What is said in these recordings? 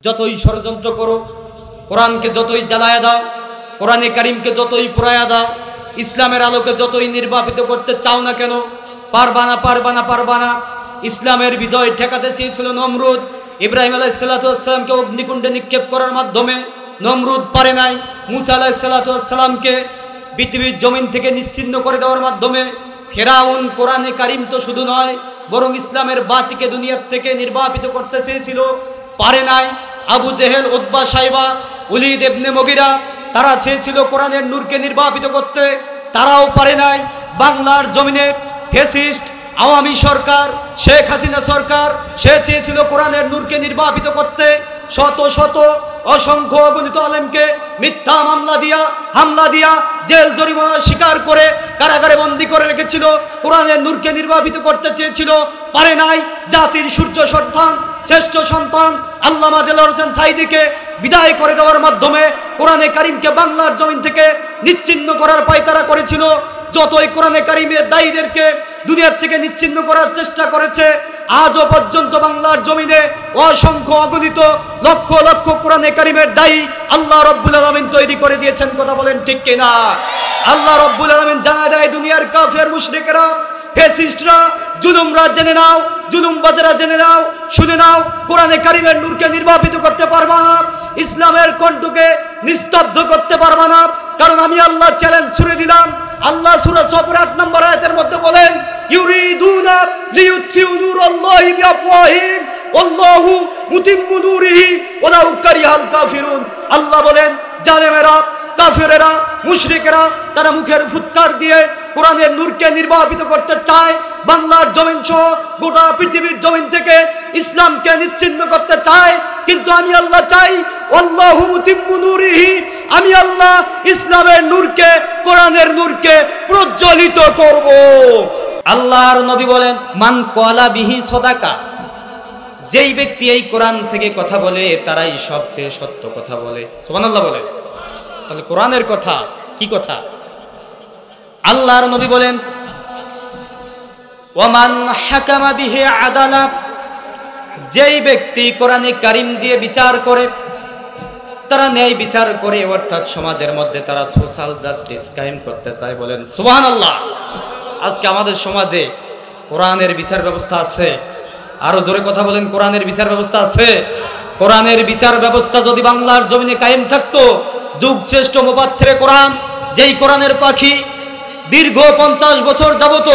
যতই ষড়যন্ত্র করো, কোরআনকে যতই জ্বালায়া দাও, কোরআনে কারিমকে যতই পোড়ায়া দাও, ইসলামের আলোকে যতই নির্বাপিত করতে চাও না কেন, পারবা না, পারবা না, পারবা না। ইসলামের বিজয় ঠেকাতে চেয়েছিল নমরুদ। ইব্রাহিম আলাইহিস সালাতু ওয়াস সালামকে অগ্নিকুণ্ডে নিক্ষেপ করার মাধ্যমে নমরুদ পারে নাই। মুসা আলাইহিস সালাতু ওয়াস সালামকে পৃথিবীর জমিন থেকে নিশ্চিহ্ন করে দেওয়ার মাধ্যমে ফেরাউন কোরআনে কারিম তো শুধু নয়, বরং ইসলামের বাতিকে দুনিয়ার থেকে নির্বাপিত করতে চেয়েছিল, পারে নাই। আবু জেহেল, উতবা, সাইবা, ওলীদ ইবনে মুগীরা তারা চেয়েছিল কোরআনের নূরকে নির্বাপিত করতে, তারাও পারে নাই। বাংলার জমিনে ফ্যাসিস্ট আওয়ামী সরকার, শেখ হাসিনা সরকার, সে চেয়েছিল কোরআনের নূরকে নির্বাপিত করতে। শত শত অসংখ্য অগণিত আলেমকে মিথ্যা হামলা দিয়া জেল জরিমানা স্বীকার করে কারাগারে বন্দী করে রেখেছিল, কোরআনের নূরকে নির্বাপিত করতে চেয়েছিল, পারে নাই। জাতির সূর্য সন্তান, শ্রেষ্ঠ সন্তান আল্লামা দেলোয়ার হোসেন সাঈদীকে বিদায় করে দেওয়ার মাধ্যমে কোরআনে কারিমকে বাংলার জমিন থেকে নিশ্চিহ্ন করার পায়তারা করেছিল। যতই কোরআনে কারিমের দায়ীদেরকে দুনিয়ার থেকে নিশ্চিহ্ন করার চেষ্টা করেছে, আজও পর্যন্ত বাংলার জমিনে অসংখ্য অগণিত লক্ষ লক্ষ কোরআনে কারিমের দায়ী আল্লাহ রাব্বুল আলামিন তৈরি করে দিয়েছেন। কথা বলেন ঠিক কিনা? আল্লাহ রাব্বুল আলামিন জানা যায় দুনিয়ার কাফের মুশরিকরা, ফ্যাসিস্টরা, জুলুমরা জেনে নাও, জুলুমবাজেরা জেনে নাও, শুনে নাও, কোরআনে কারিমের নূরকে নির্বাপিত করতে পারবা না, ইসলামের কণ্ঠকে নিস্তব্ধ করতে পারবা না। কারণ আমি আল্লাহ চ্যালেঞ্জ ছুড়ে দিলাম। আল্লাহ সূরা 8 নম্বর আয়াতের মধ্যে বলেন, ইউরিদুনা লিইউতফিউ নূরাল্লাহি বিআফওয়াহিহিম ওয়াল্লাহু মুতিম্মু নূরিহি ওয়ালাউ কারিহাল কাফিরুন। আল্লাহ বলেন, জালেমেরা, কাফেরেরা, মুশরিকেরা তারা মুখের ফুৎকার দিয়ে কোরআনের নূরকে নির্বাপিত করতে চায়, বাংলার জমিন সহ গোটা পৃথিবীর জমিন থেকে ইসলামকে নিশ্চিহ্ন করতে চায়। কিন্তু আমি আল্লাহ চাই, আল্লাহু মুতিম্মু নূরিহি, আমি আল্লাহ ইসলামের নূরকে, কোরআনের নূরকে প্রজ্বলিত করব। আল্লাহর নবী বলেন, মান ক্বালা বিহি সাদাকা, যেই ব্যক্তি এই কোরআন থেকে কথা বলে তারাই সবচেয়ে সত্য কথা বলে। সুবহানাল্লাহ বলে। তাহলে কোরআনের কথা কি কথা? আল্লাহর নবী বলেন, ওয়ামান হাকামা বিহি আদালা, যেই ব্যক্তি কোরআনে কারিম দিয়ে বিচার করে, তারা ন্যায় বিচার করে, অর্থাৎ সমাজের মধ্যে তারা সোশ্যাল জাস্টিস কায়েম করতে চায়। বলেন সুবহানাল্লাহ। আজকে আমাদের সমাজে কোরআনের বিচার ব্যবস্থা আছে? আরো জোরে কথা বলেন, কোরআনের বিচার ব্যবস্থা আছে? কোরআনের বিচার ব্যবস্থা যদি বাংলার জমিনে কায়েম থাকতো, যুগ শ্রেষ্ঠ মুফাসসিরে কোরআন, যেই কোরআনের পাখি দীর্ঘ 50 বছর যাবত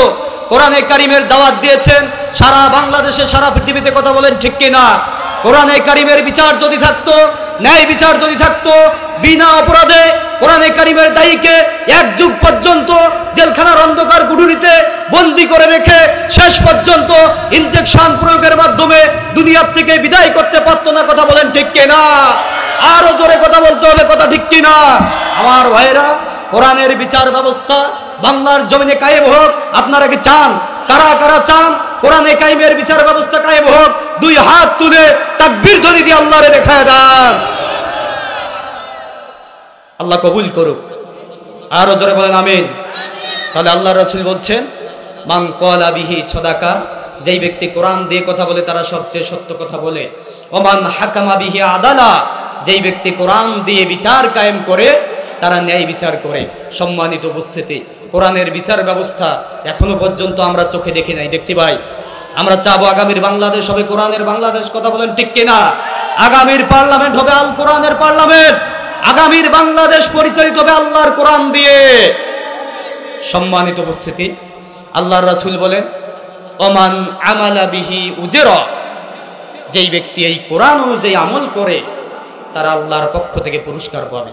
কোরআনে কারিমের দাওয়াত দিয়েছেন সারা বাংলাদেশে, সারা পৃথিবীতে, কথা বলেন ঠিক কিনা? কোরআনে কারিমের বিচার যদি থাকতো, ন্যায় বিচার যদি থাকতো, বিনা অপরাধে কোরআনে কারিমের দায়ীকে 1 যুগ পর্যন্ত জেলখানার অন্ধকার কুঠুরিতে বন্দী করে রেখে শেষ পর্যন্ত ইনজেকশন প্রয়োগের মাধ্যমে দুনিয়ার থেকে বিদায় করতে পারতো না। কথা বলেন ঠিক কিনা? আরো জোরে কথা বলতে হবে, কথা ঠিক কিনা? আমার ভাইরা, কোরআনের বিচার ব্যবস্থা বাংলার জমিনে কায়েম হোক আপনারা কি চান? কারা কারা চান কোরআনে কায়েমের বিচার ব্যবস্থা কায়েম হোক? 2 হাত তুলে তাকবীর ধ্বনি দিয়ে আল্লাহরে দেখায় দেন। আল্লাহ কবুল করুক। আরো জোরে বলেন আমিন। তাহলে আল্লাহর রাসূল বলছেন, মান ক্বালা বিহি সাদাকা, যেই ব্যক্তি কোরআন দিয়ে কথা বলে তারা সবচেয়ে সত্য কথা বলে। ওমান হাকামা বিহি আদালা, যেই ব্যক্তি কোরআন দিয়ে বিচার কায়েম করে তারা ন্যায় বিচার করে। সম্মানিত উপস্থিতি, কোরআনের বিচার ব্যবস্থা এখনো পর্যন্ত আমরা চোখে দেখি নাই, দেখছি ভাই। আমরা চাবো আগামীর বাংলাদেশ হবে কোরআনের বাংলাদেশ। কথা বলেন ঠিক কিনা? আগামীর পার্লামেন্ট হবে আল কোরআনের পার্লামেন্ট। আগামীর বাংলাদেশ পরিচালিত হবে আল্লাহর কোরআন দিয়ে। সম্মানিত উপস্থিতি, আল্লাহর রাসূল বলেন, ওমান আমালা বিহি উজরা, যেই ব্যক্তি এই কোরআন অনুযায়ী আমল করে তারা আল্লাহর পক্ষ থেকে পুরস্কার পাবে।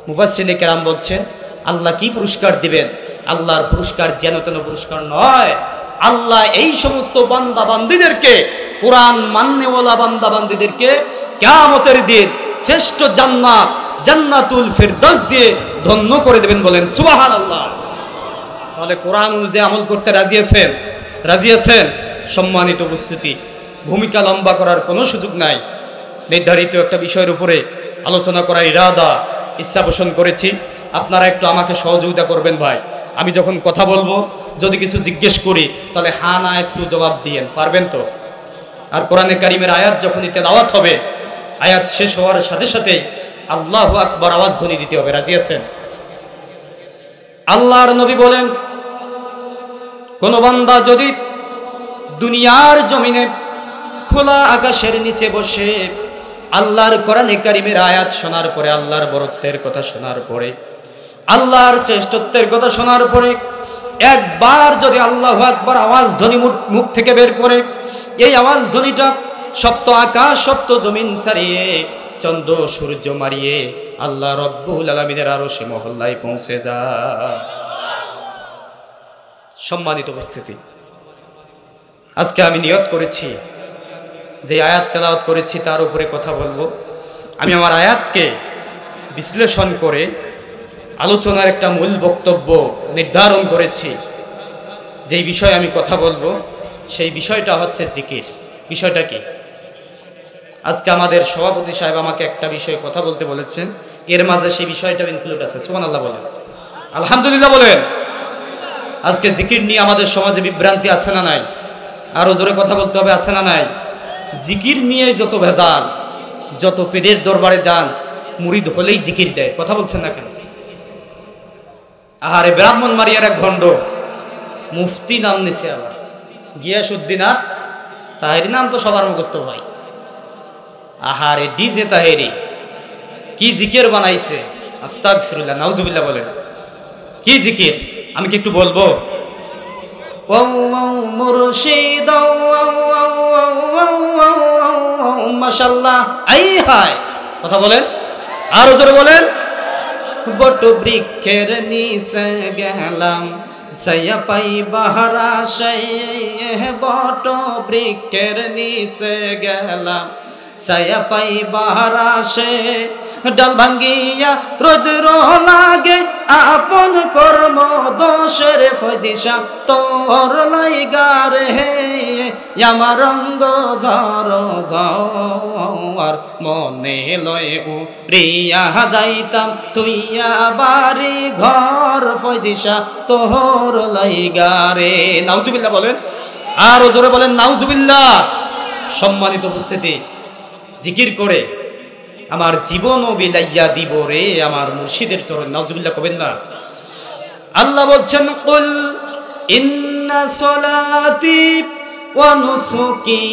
মুফাসসিরিনে কেরাম বলছেন, আল্লাহ কি পুরস্কার দিবেন? আল্লাহর পুরস্কার যেন তেন পুরস্কার নয়। আল্লাহ এই সমস্ত বান্দা বান্দীদেরকে, কোরআন মান্যওয়ালা বান্দা বান্দীদেরকে কিয়ামতের দিন শ্রেষ্ঠ জান্নাত, জান্নাতুল ফিরদাউস দিয়ে ধন্য করে দেবেন। বলেন সুবহানাল্লাহ। তাহলে কোরআন অনুযায়ী আমল করতে রাজি আছেন? রাজি আছেন? সম্মানিত উপস্থিতি, ভূমিকা লম্বা করার কোনো সুযোগ নাই। নির্ধারিত একটা বিষয়ের উপরে আলোচনা করার ইচ্ছা পোষণ করেছি। আপনারা একটু আমাকে সহযোগিতা করবেন ভাই। আমি যখন কথা বলবো, যদি কিছু জিজ্ঞেস করি তাহলে হ্যাঁ না একটু জবাব দিয়েন, পারবেন তো? আর কোরআনে কারিমের আয়াত যখনই তেলাওয়াত হবে, আয়াত শেষ হওয়ার সাথে সাথে আল্লাহু আকবার আওয়াজ ধ্বনি দিতে হবে। রাজি আছেন? আল্লাহর নবী বলেন, কোন বান্দা যদি দুনিয়ার জমিনে খোলা আকাশের নিচে বসে আল্লাহর কোরআনে কারিমের আয়াত শোনার পরে, আল্লাহর বরত্বের কথা শোনার পরে, আল্লাহর শ্রেষ্ঠত্বের কথা শোনার পরে একবার যদি আল্লাহু আকবার আওয়াজ ধ্বনি মুখ থেকে বের করে, এই আওয়াজ ধ্বনিটা সপ্ত আকাশ সপ্ত জমিন ছাড়িয়ে চন্দ্র সূর্য মারিয়ে আল্লাহ রব্বুল আলামিনের আরশে মহল্লায় পৌঁছে যায়। সম্মানিত উপস্থিতি, আজকে আমি নিয়ত করেছি যে আয়াত তেলাওয়াত করেছি তার উপরে কথা বলবো। আমি আমার আয়াতকে বিশ্লেষণ করে আলোচনার একটা মূল বক্তব্য নির্ধারণ করেছি। যেই বিষয়ে আমি কথা বলবো সেই বিষয়টা হচ্ছে জিকির। বিষয়টা কি? আজকে আমাদের সভাপতি সাহেব আমাকে একটা বিষয়ে কথা বলতে বলেছেন, এর মাঝে সেই বিষয়টা ইনক্লুড আছে। সুবহানাল্লাহ বলেন, আলহামদুলিল্লাহ বলেন। আজকে জিকির নিয়ে আমাদের সমাজে বিভ্রান্তি আছে না নাই? আরো জোরে কথা বলতে হবে, আছে না নাই? জিকির নিয়ে যত ভেজাল, যত পীরের দরবারে যান মুরিদ হলেই জিকির দেয়। কথা বলছেন না কেন? আহারে ব্রাহ্মণবাড়িয়ার এক ভণ্ড মুফতি নাম নিছে, আবার গিয়াসউদ্দিন তাহেরি নাম তো সবার মুখস্থ ভাই। আহারে ডিজে তাহেরি কি জিকির বানাইছে, আস্তাগফিরুল্লাহ, নাউজুবিল্লাহ বলেন। কি জিকির আমি কি একটু বলবো? ও মুর্শিদ মাশাআল্লাহ, আই হায়, কথা বলেন, আরো জোরে বলেন। বট বৃক্ষের নিচে গেলাম সায়া পাই বাহারা সেই, বট বৃক্ষের নিচে গেলাম সায়া পাই বাহারা সে, ডাল ভাঙ্গিয়া রোদ্র লাগে আপন কর্ম দোষের ফজিসা তোর লাইগারে, আমার রঙ্গ ঝর ঝর মনে লয় উড়িয়া যাইতাম তুইয়া বাড়ি ঘর ফজিসা তোর লাইগারে। নাউজুবিল্লাহ বলেন, আরো জোরে বলেন নাউজুবিল্লাহ। সম্মানিত উপস্থিতি, জিকির করে আমার জীবনও বিলাইয়া দিব রে আমার মুর্শিদের চরণ। নাউজুবিল্লাহ কবেন না? আল্লাহ বলছেন, কুল ইন্না সলাতি ওয়া নুসুকি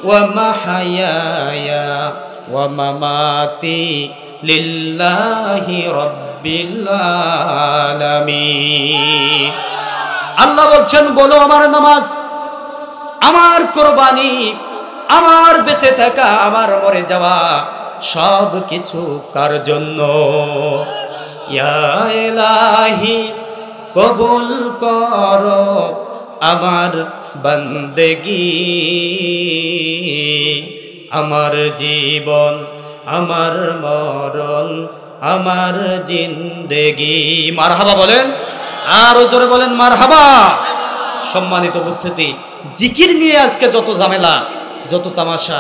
ওয়া মাহইয়ায়া ওয়া মামাতি লিল্লাহি রাব্বিল আলামিন। আল্লাহ বলছেন, বলো আমার নামাজ, আমার কুরবানি, আমার বেঁচে থাকা, আমার মরে যাওয়া সব কিছু কার জন্য? ইয়া ইলাহি কবুল করো আমার বন্দেগি, আমার জীবন, আমার মরণ, আমার জিন্দেগি। মারহাবা বলেন, আরো জোরে বলেন মারহাবা। সম্মানিত উপস্থিতি, জিকির নিয়ে আজকে যত ঝামেলা, যত তামাশা।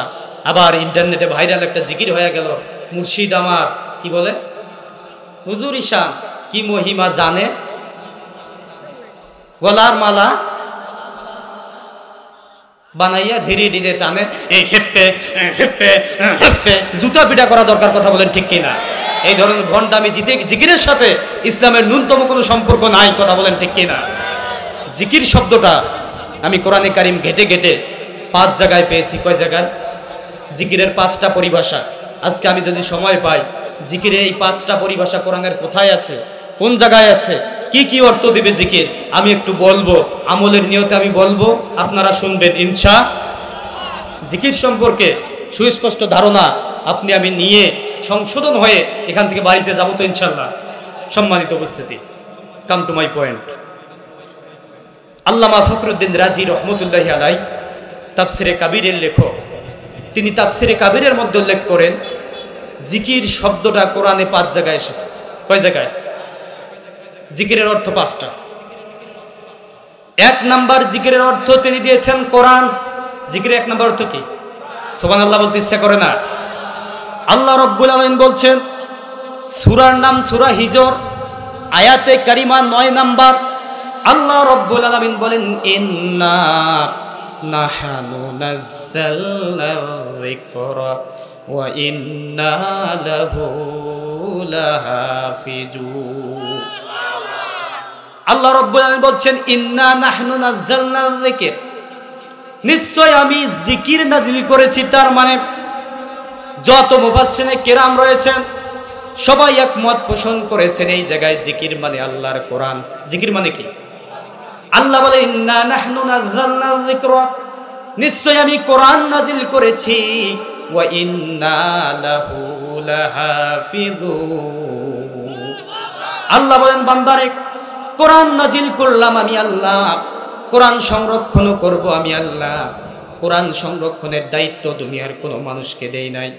আবার ইন্টারনেটে ভাইরাল একটা জিকির হয়ে গেল, মুর্শিদ আমার কি বলে, হুজুর ঈশান কি মহিমা জানে, গলার মালা বানাইয়া ধীরে ধীরে টানে, হেপ্পে হেপ্পে হেপ্পে, জুতা পিটা করা দরকার। কথা বলেন ঠিক কিনা? এই ধরনের ভণ্ডামি জিকিরের সাথে ইসলামের ন্যূনতম কোনো সম্পর্ক নাই। কথা বলেন ঠিক কিনা? জিকির শব্দটা আমি কোরআনে কারিম ঘেটে ঘেটে 5 জায়গায় পেয়েছি। কয় জায়গায়? জিকিরের 5টা পরিভাষা। আজকে আমি যদি সময় পাই, জিকিরের এই 5টা পরিভাষা কোরআনের কোথায় আছে, কোন জায়গায় আছে, কি কি অর্থ দিবে জিকির, আমি একটু বলবো। আমলের নিয়তে আমি বলবো, আপনারা শুনবেন ইনশা। জিকির সম্পর্কে সুস্পষ্ট ধারণা আপনি আমি নিয়ে সংশোধন হয়ে এখান থেকে বাড়িতে যাবো তো ইনশাল্লাহ। সম্মানিত উপস্থিতি, কাম টু মাই পয়েন্ট। আল্লামা ফখরুদ্দিন রাজি রহমতুল্লাহি আলাই তাফসিরে কাবিরের লেখক, তিনি তাফসিরে কাবিরের মধ্যে উল্লেখ করেন জিকির শব্দটা কোরআনে 5 জায়গায় এসেছে। কয় জায়গায়? জিকিরের অর্থ 5টা। 1 নাম্বার জিকিরের অর্থ তিনি দিয়েছেন কোরআন। জিকিরের 1 নাম্বার অর্থ কি? সুবহানাল্লাহ বলতে ইচ্ছা করে না? আল্লাহ রাব্বুল আলামিন বলছেন, সূরার নাম সূরা হিজর, আয়াতে কারিমা 9 নাম্বার। আল্লাহ রাব্বুল আলামিন বলেন, ইন্না নাহনু নাযালনা যিকরা ওয়া ইন্না লাহু লাহাফিজুন। আল্লাহ রাব্বুল আলামিন বলছেন ইন্না নাহনু নাযালনা যিকির, নিশ্চয় আমি জিকির নাজিল করেছি। তার মানে যত মুফাসসিরে কেরাম রয়েছেন সবাই একমত পোষণ করেছেন এই জায়গায় জিকির মানে আল্লাহর কোরআন। জিকির মানে কি? আল্লাহ বলে ইন্না নাহনু নাযালনা যিকরা, নিশ্চয় আমি কোরআন নাজিল করেছি, ওয়া ইন্না লাহু লাহাফিজুন। আল্লাহ বলেন বান্দারে কোরআন নাজিল করলাম আমি আল্লাহ, কোরআন সংরক্ষণ করব আমি আল্লাহ। কোরআন সংরক্ষণের দায়িত্ব দুনিয়ার কোনো মানুষকে দেই নাই।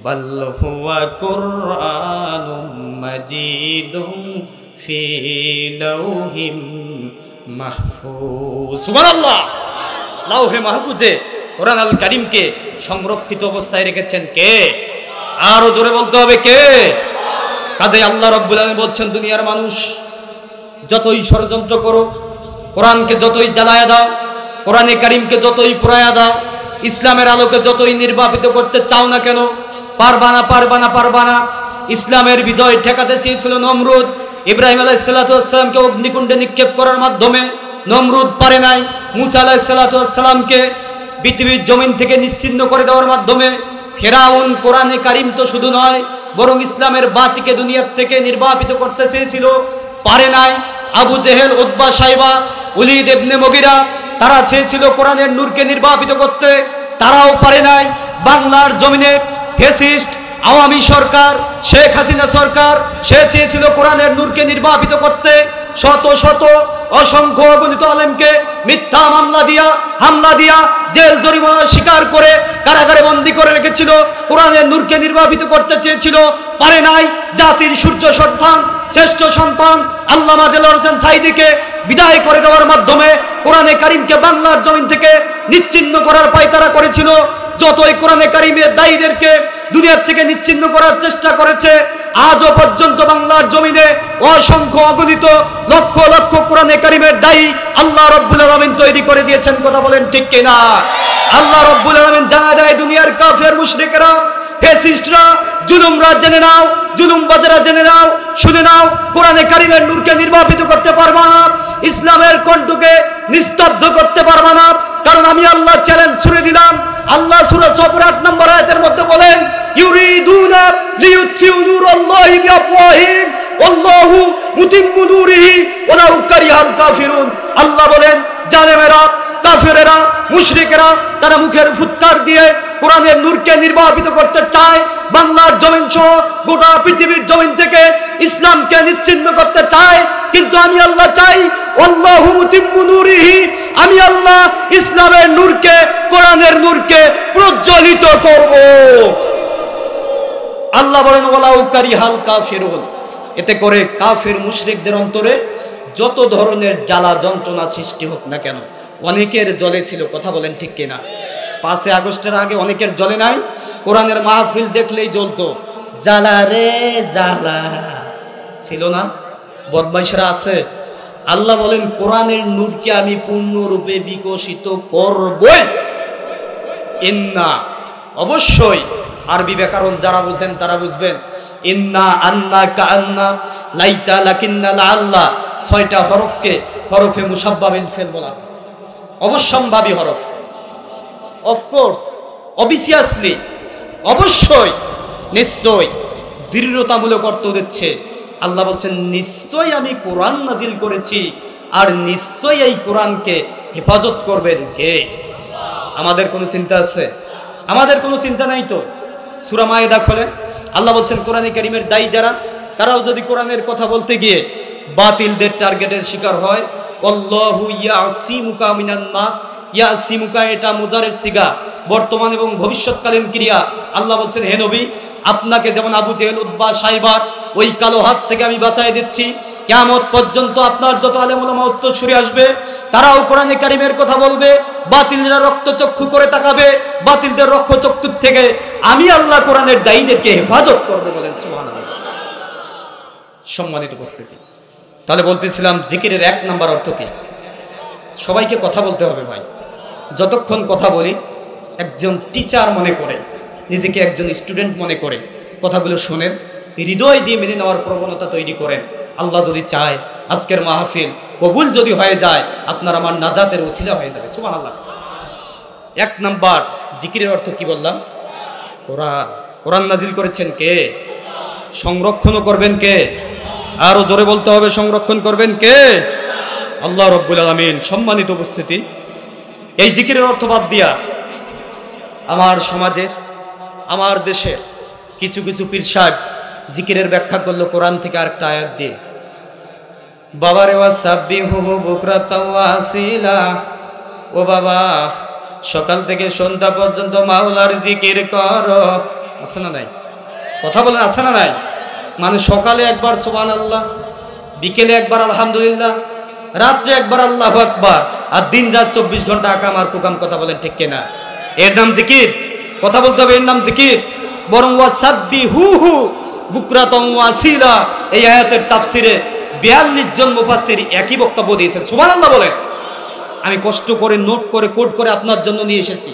বাল হুয়া কুরআনুম মাজিদুম ফি লাউহিম মাহফুজ। সুবহানাল্লাহ। লাউহে মাহফুজে কোরআন আল কারীমকে সংরক্ষিত অবস্থায় রেখেছেন কে? আরো জোরে বলতে হবে কে? কাজেই আল্লাহ রাব্বুল আলামিন বলছেন দুনিয়ার মানুষ যতই ষড়যন্ত্র করো, কোরআনকে যতই জ্বালায়া দাও, কোরআনে কারীমকে যতই পোড়ায়া দাও, ইসলামের আলোকে যতই নির্বাপিত করতে চাও না কেন, পারবা না, পারবা না, পারবা না। ইসলামের বিজয় ঠেকাতে চেয়েছিল নমরুদ। ইব্রাহিম আলাইহিস সালাতু ওয়াস সালামকে অগ্নিকুণ্ডে নিক্ষেপ করার মাধ্যমে নমরুদ পারে নাই। মুসা আলাইহিস সালাতু ওয়াস সালামকে পৃথিবীর জমিন থেকে নিশ্চিহ্ন করে দেওয়ার মাধ্যমে ফেরাউন কোরআনে কারীম তো শুধু নয় বরং ইসলামের বাতিকে দুনিয়ার থেকে নির্বাপিত করতে চেয়েছিল, পারে নাই। আবু জেহেল, উতবা, সাইবা, ওলীদ ইবনে মুগীরা তারা চেয়েছিল কোরআনের নূরকে নির্বাপিত করতে, তারাও পারে নাই। বাংলার জমিনে ফ্যাসিস্ট আওয়ামী সরকার, শেখ হাসিনা সরকার, সে চেয়েছিল কোরআনের নূরকে নির্বাপিত করতে। শত শত অসংখ্য অগণিত আলেমকে মিথ্যা হামলা দিয়া জেল জরিমানা স্বীকার করে কারাগারে বন্দী করে রেখেছিল, কোরআনের নূরকে নির্বাপিত করতে চেয়েছিল, পারে নাই। জাতির সূর্য সন্তান, শ্রেষ্ঠ সন্তান আল্লামা দেলোয়ার হোসেন সাঈদীকে বিদায় করে দেওয়ার মাধ্যমে কোরআনে কারীমকে বাংলার জমিন থেকে নিশ্চিহ্ন করার পায়তারা করেছিল। যতই কোরআনে কারীমের দায়ীদেরকে দুনিয়ার থেকে নিশ্চিহ্ন করার চেষ্টা করেছে, আজও পর্যন্ত বাংলার জমিনে অসংখ্য অগণিত লক্ষ লক্ষ কোরআনে কারীমের দায়ী আল্লাহ রাব্বুল আলামিন তৈরি করে দিয়েছেন। কথা বলেন ঠিক কিনা? আল্লাহ রাব্বুল আলামিন জানা দেয় দুনিয়ার কাফের মুশরিকরা, ফ্যাসিস্টরা, জুলুমরা জেনে নাও, জুলুমবাজেরা জেনে নাও, শুনে নাও, কোরআনে কারীমের নূরকে নির্বাপিত করতে পারবা না, ইসলামের কণ্ঠকে নিস্তব্ধ করতে পারবা না। কারণ আমি আল্লাহ চ্যালেঞ্জ ছুড়ে দিলাম। আল্লাহ সূরা সফর 8 নম্বর আয়াতের মধ্যে বলেন ইউরিদুনা লিইউতফিউ নূরাল্লাহি বিআফওয়াহিহিম ওয়াল্লাহু মুতিম্মু নূরিহি ওয়ালাউ কারিহাল কাফিরুন। আল্লাহ বলেন জালেমেরা, কাফেরেরা, মুশরিকেরা তারা মুখের ফুৎকার দিয়ে কোরআনের নূরকে নির্বাপিত করতে চায়, বাংলার জমিন সহ গোটা পৃথিবীর জমিন থেকে ইসলামকে নিশ্চিহ্ন করতে চায়। কিন্তু আমি আল্লাহ চাই আল্লাহু মুতিম্মু নূরিহি, আমি আল্লাহ ইসলামের নূরকে, কোরআনের নূরকে প্রজ্বলিত করব। আল্লাহ বলেন ওয়ালাউ কারিহাল কাফিরুন, এতে করে কাফের মুশরিকদের অন্তরে যত ধরনের জ্বালা যন্ত্রণা সৃষ্টি হোক না কেন, অনেকের জ্বলে ছিল। কথা বলেন ঠিক কিনা? 5 আগস্টের আগে অনেকের জ্বলে নাই, কোরআনের মাহফিল দেখলেই জ্বলতো। জ্বালা রে জ্বালা ছিল না? বদমাইশরা আছে। আল্লাহ বলেন কোরআনের নূরকে আমি পূর্ণরূপে বিকশিত করবই। ইন্না, অবশ্যই আরবি ব্যাকরণ যারা বুঝেন তারা বুঝবেন। ইন্না, আন্না, কান্না, লাইতা, লাকিন্না, লাআল্লাহ 6টা হরফকে হরফে মুসাব্বাবিল ফেল বলা, অবশ্যম্ভাবী হরফ। অফকোর্স, অবভিয়াসলি, অবশ্যই, নিশ্চয়, দৃঢ়তামূলক অর্থ দিচ্ছে। আল্লাহ বলছেন নিশ্চয় আমি কোরআন নাজিল করেছি, আর নিশ্চয় এই কোরআনকে হেফাজত করবেন কে? আমাদের কোনো চিন্তা আছে? আমাদের কোনো চিন্তা নাই তো। সূরা মায়েদা খোলে, আল্লাহ বলছেন কোরআনে কারীমের দায়ী যারা, তারাও যদি কোরআনের কথা বলতে গিয়ে বাতিলদের টার্গেটের শিকার হয়, আল্লাহু ইয়াসিমুকা মিনান নাস, ইয়াসিমুকা এটা মুজারের সিগা, বর্তমান এবং ভবিষ্যৎকালীন ক্রিয়া। আল্লাহ বলছেন হে নবী, আপনাকে যেমন আবু জেহেল, উতবা, সাইবার ওই কালো হাত থেকে আমি বাঁচাই দিচ্ছি, কিয়ামত পর্যন্ত আপনার যত আলেম ওলামা উত্তরসূরি আসবে তারাও কোরআনে কারীমের কথা বলবে, বাতিলরা রক্তচক্ষু করে তাকাবে, বাতিলদের রক্তচক্ষু থেকে আমি আল্লাহ কোরআনের দায়ীদেরকে হেফাজত করবে। বলেন সুবহানাল্লাহ। সম্মানিত উপস্থিতি, তাহলে বলতেছিলাম জিকিরের 1 নাম্বার অর্থ কি? সবাইকে কথা বলতে হবে ভাই। যতক্ষণ কথা বলি একজন টিচার মনে করে নিজেকে একজন স্টুডেন্ট মনে করে কথাগুলো শোনেন, হৃদয় দিয়ে মেনে নেওয়ার প্রবণতা তৈরি করেন। আল্লাহ যদি চায় আজকের মাহফিল কবুল যদি হয়ে যায়, আপনার আমার নাজাতের ওসিলা হয়ে যাবে। সুবহানাল্লাহ। 1 নাম্বার জিকিরের অর্থ কি বললাম? কোরআন। কোরআন নাজিল করেছেন কে? সংরক্ষণও করবেন কে? আরো জোরে বলতে হবে, সংরক্ষণ করবেন কে? আল্লাহ রাব্বুল আলামিন। সম্মানিত উপস্থিতি, এই জিকিরের অর্থ বাদ দিয়া আমার সমাজের, আমার দেশের কিছু কিছু পীর সাহেব জিকিরের ব্যাখ্যা করলো কোরআন থেকে আরেকটা আয়াত দিয়ে। বাবারে ওয়াসাব্বিহুহু বুকরাতাও ওয়াসিলা, ও বাবা সকাল থেকে সন্ধ্যা পর্যন্ত মাওলার জিকির করো। আছে না নাই? কথা বলেন, আছে না নাই? মানে সকালে একবার সুবহানাল্লাহ, বিকেলে একবার আলহামদুলিল্লাহ, রাত্রে একবার আল্লাহু আকবার, আর দিন রাত 24 ঘন্টা আকাম আর কুকাম। কথা বলেন ঠিক কিনা? এর নাম জিকির? কথা বলতে হবে, এর নাম জিকির। বরং ওয়াসাব্বিহুহু বুকরাতাও ওয়াসিলা, এই আয়াতের তাফসিরে 42 জন মুফাসসির একই বক্তব্য দিয়েছেন। সুবহানাল্লাহ বলেন। আমি কষ্ট করে নোট করে কোড করে আপনার জন্য নিয়ে এসেছি।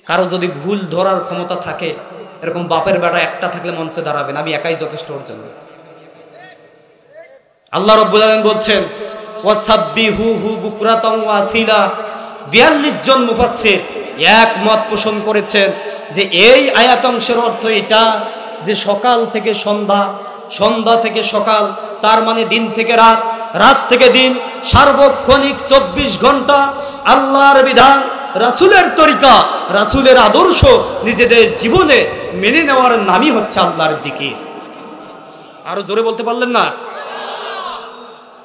কারো যদি ভুল ধরার ক্ষমতা থাকে, এরকম বাপের বেটা একটা থাকলে মঞ্চে দাঁড়াবেন, আমি একাই যথেষ্ট ওর জন্য। আল্লাহ রাব্বুল আলামিন বলছেন ওয়াসাব্বিহুহু বুকরাতাও ওয়াসিলা। 42 জন মুফাসসির একমত পোষণ করেছেন যে এই আয়াতাংশের অর্থ এটা যে সকাল থেকে সন্ধ্যা, সন্ধ্যা থেকে সকাল, তার মানে দিন থেকে রাত, রাত থেকে দিন, সার্বক্ষণিক 24 ঘন্টা আল্লাহর বিধান, রাসূলের তরিকা, রাসূলের আদর্শ নিজেদের জীবনে মেনে নেওয়ার নামই হচ্ছে আল্লাহর জিকির। আরো জোরে বলতে পারলেন না?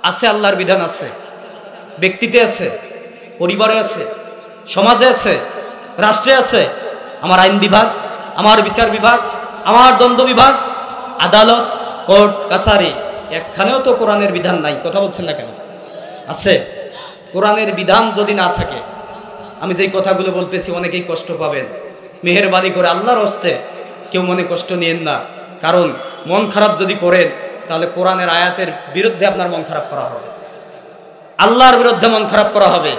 আছে আল্লাহর বিধান, আছে ব্যক্তিতে, আছে পরিবারে, আছে সমাজে, আছে রাষ্ট্রে, আছে আমার আইন বিভাগ, আমার বিচার বিভাগ, আমার দ্বন্দ্ব বিভাগ, আদালত, কোর্ট কাছারি, একখানেও তো কোরআনের বিধান নাই। কথা বলছেন না কেন? আছে। কোরআনের বিধান যদি না থাকে, আমি যেই কথাগুলো বলতেছি অনেকেই কষ্ট পাবেন, মেহেরবানি করে আল্লাহর হস্তে কেউ মনে কষ্ট নিয়েন না। কারণ মন খারাপ যদি করেন, তাহলে কোরআনের আয়াতের বিরুদ্ধে আপনার মন খারাপ করা হবে, আল্লাহর বিরুদ্ধে মন খারাপ করা হবে।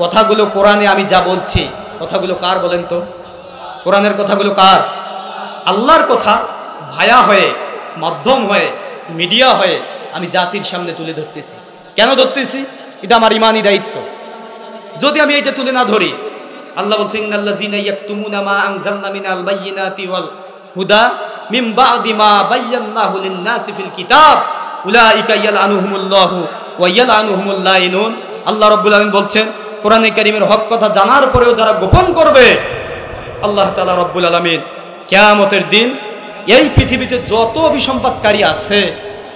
কথাগুলো কোরআনে আমি যা বলছি, কথাগুলো কার বলেন তো? কোরআনের কথাগুলো কার? আল্লাহর কথা। ভায়া হয়ে, মাধ্যম হয়ে, মিডিয়া হয়ে আমি জাতির সামনে তুলে ধরতেছি। কেন ধরতেছি? এটা আমার ইমানি দায়িত্ব। যদি আমি এটা তুলে না ধরি, আল্লাহ বলছেন ইন্নাল্লাযীনা ইয়াকতুমুনা মা আনজালনা মিনাল বায়্যিনাতি ওয়াল হুদা মিন বা'দি মা বায়্যানাহু লিন-নাসি ফিল কিতাব উলাইকা ইয়ালআনুহুমুল্লাহু ওয়া ইয়ালআনুহুমুল লাইনুন। আল্লাহ রাব্বুল আলামিন বলছেন, কোরআনে কারীমের হক কথা জানার পরেও যারা গোপন করবে, আল্লাহ তাআলা রাব্বুল আলামিন কিয়ামতের দিন এই পৃথিবীতে যত অভিসম্পাদকারী আছে,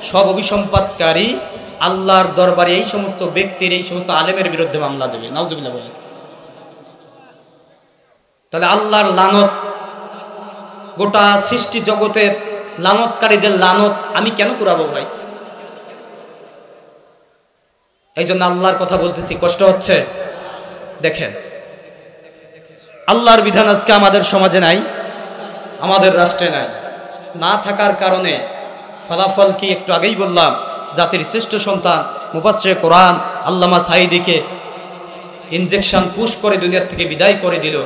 সব অভিসম্পাদকারী আল্লাহর দরবারে এই সমস্ত ব্যক্তির, এই সমস্ত আলেমের বিরুদ্ধে মামলা দেবে। নাউজুবিল্লাহ বলেন। তাহলে আল্লাহর লানত, গোটা সৃষ্টি জগতের লানতকারীদের লানত আমি কেন কুরাবো ভাই? এই জন্য আল্লাহর কথা বলতেছি, কষ্ট হচ্ছে। দেখেন, আল্লাহর বিধান আজকে আমাদের সমাজে নাই, আমাদের রাষ্ট্রে নাই। না থাকার কারণে ফলাফল কি? একটু আগেই বললাম, জাতির শ্রেষ্ঠ সন্তান মুফাসসিরে কোরআন আল্লামা সাঈদীকে ইনজেকশন পুশ করে দুনিয়ার থেকে বিদায় করে দিল।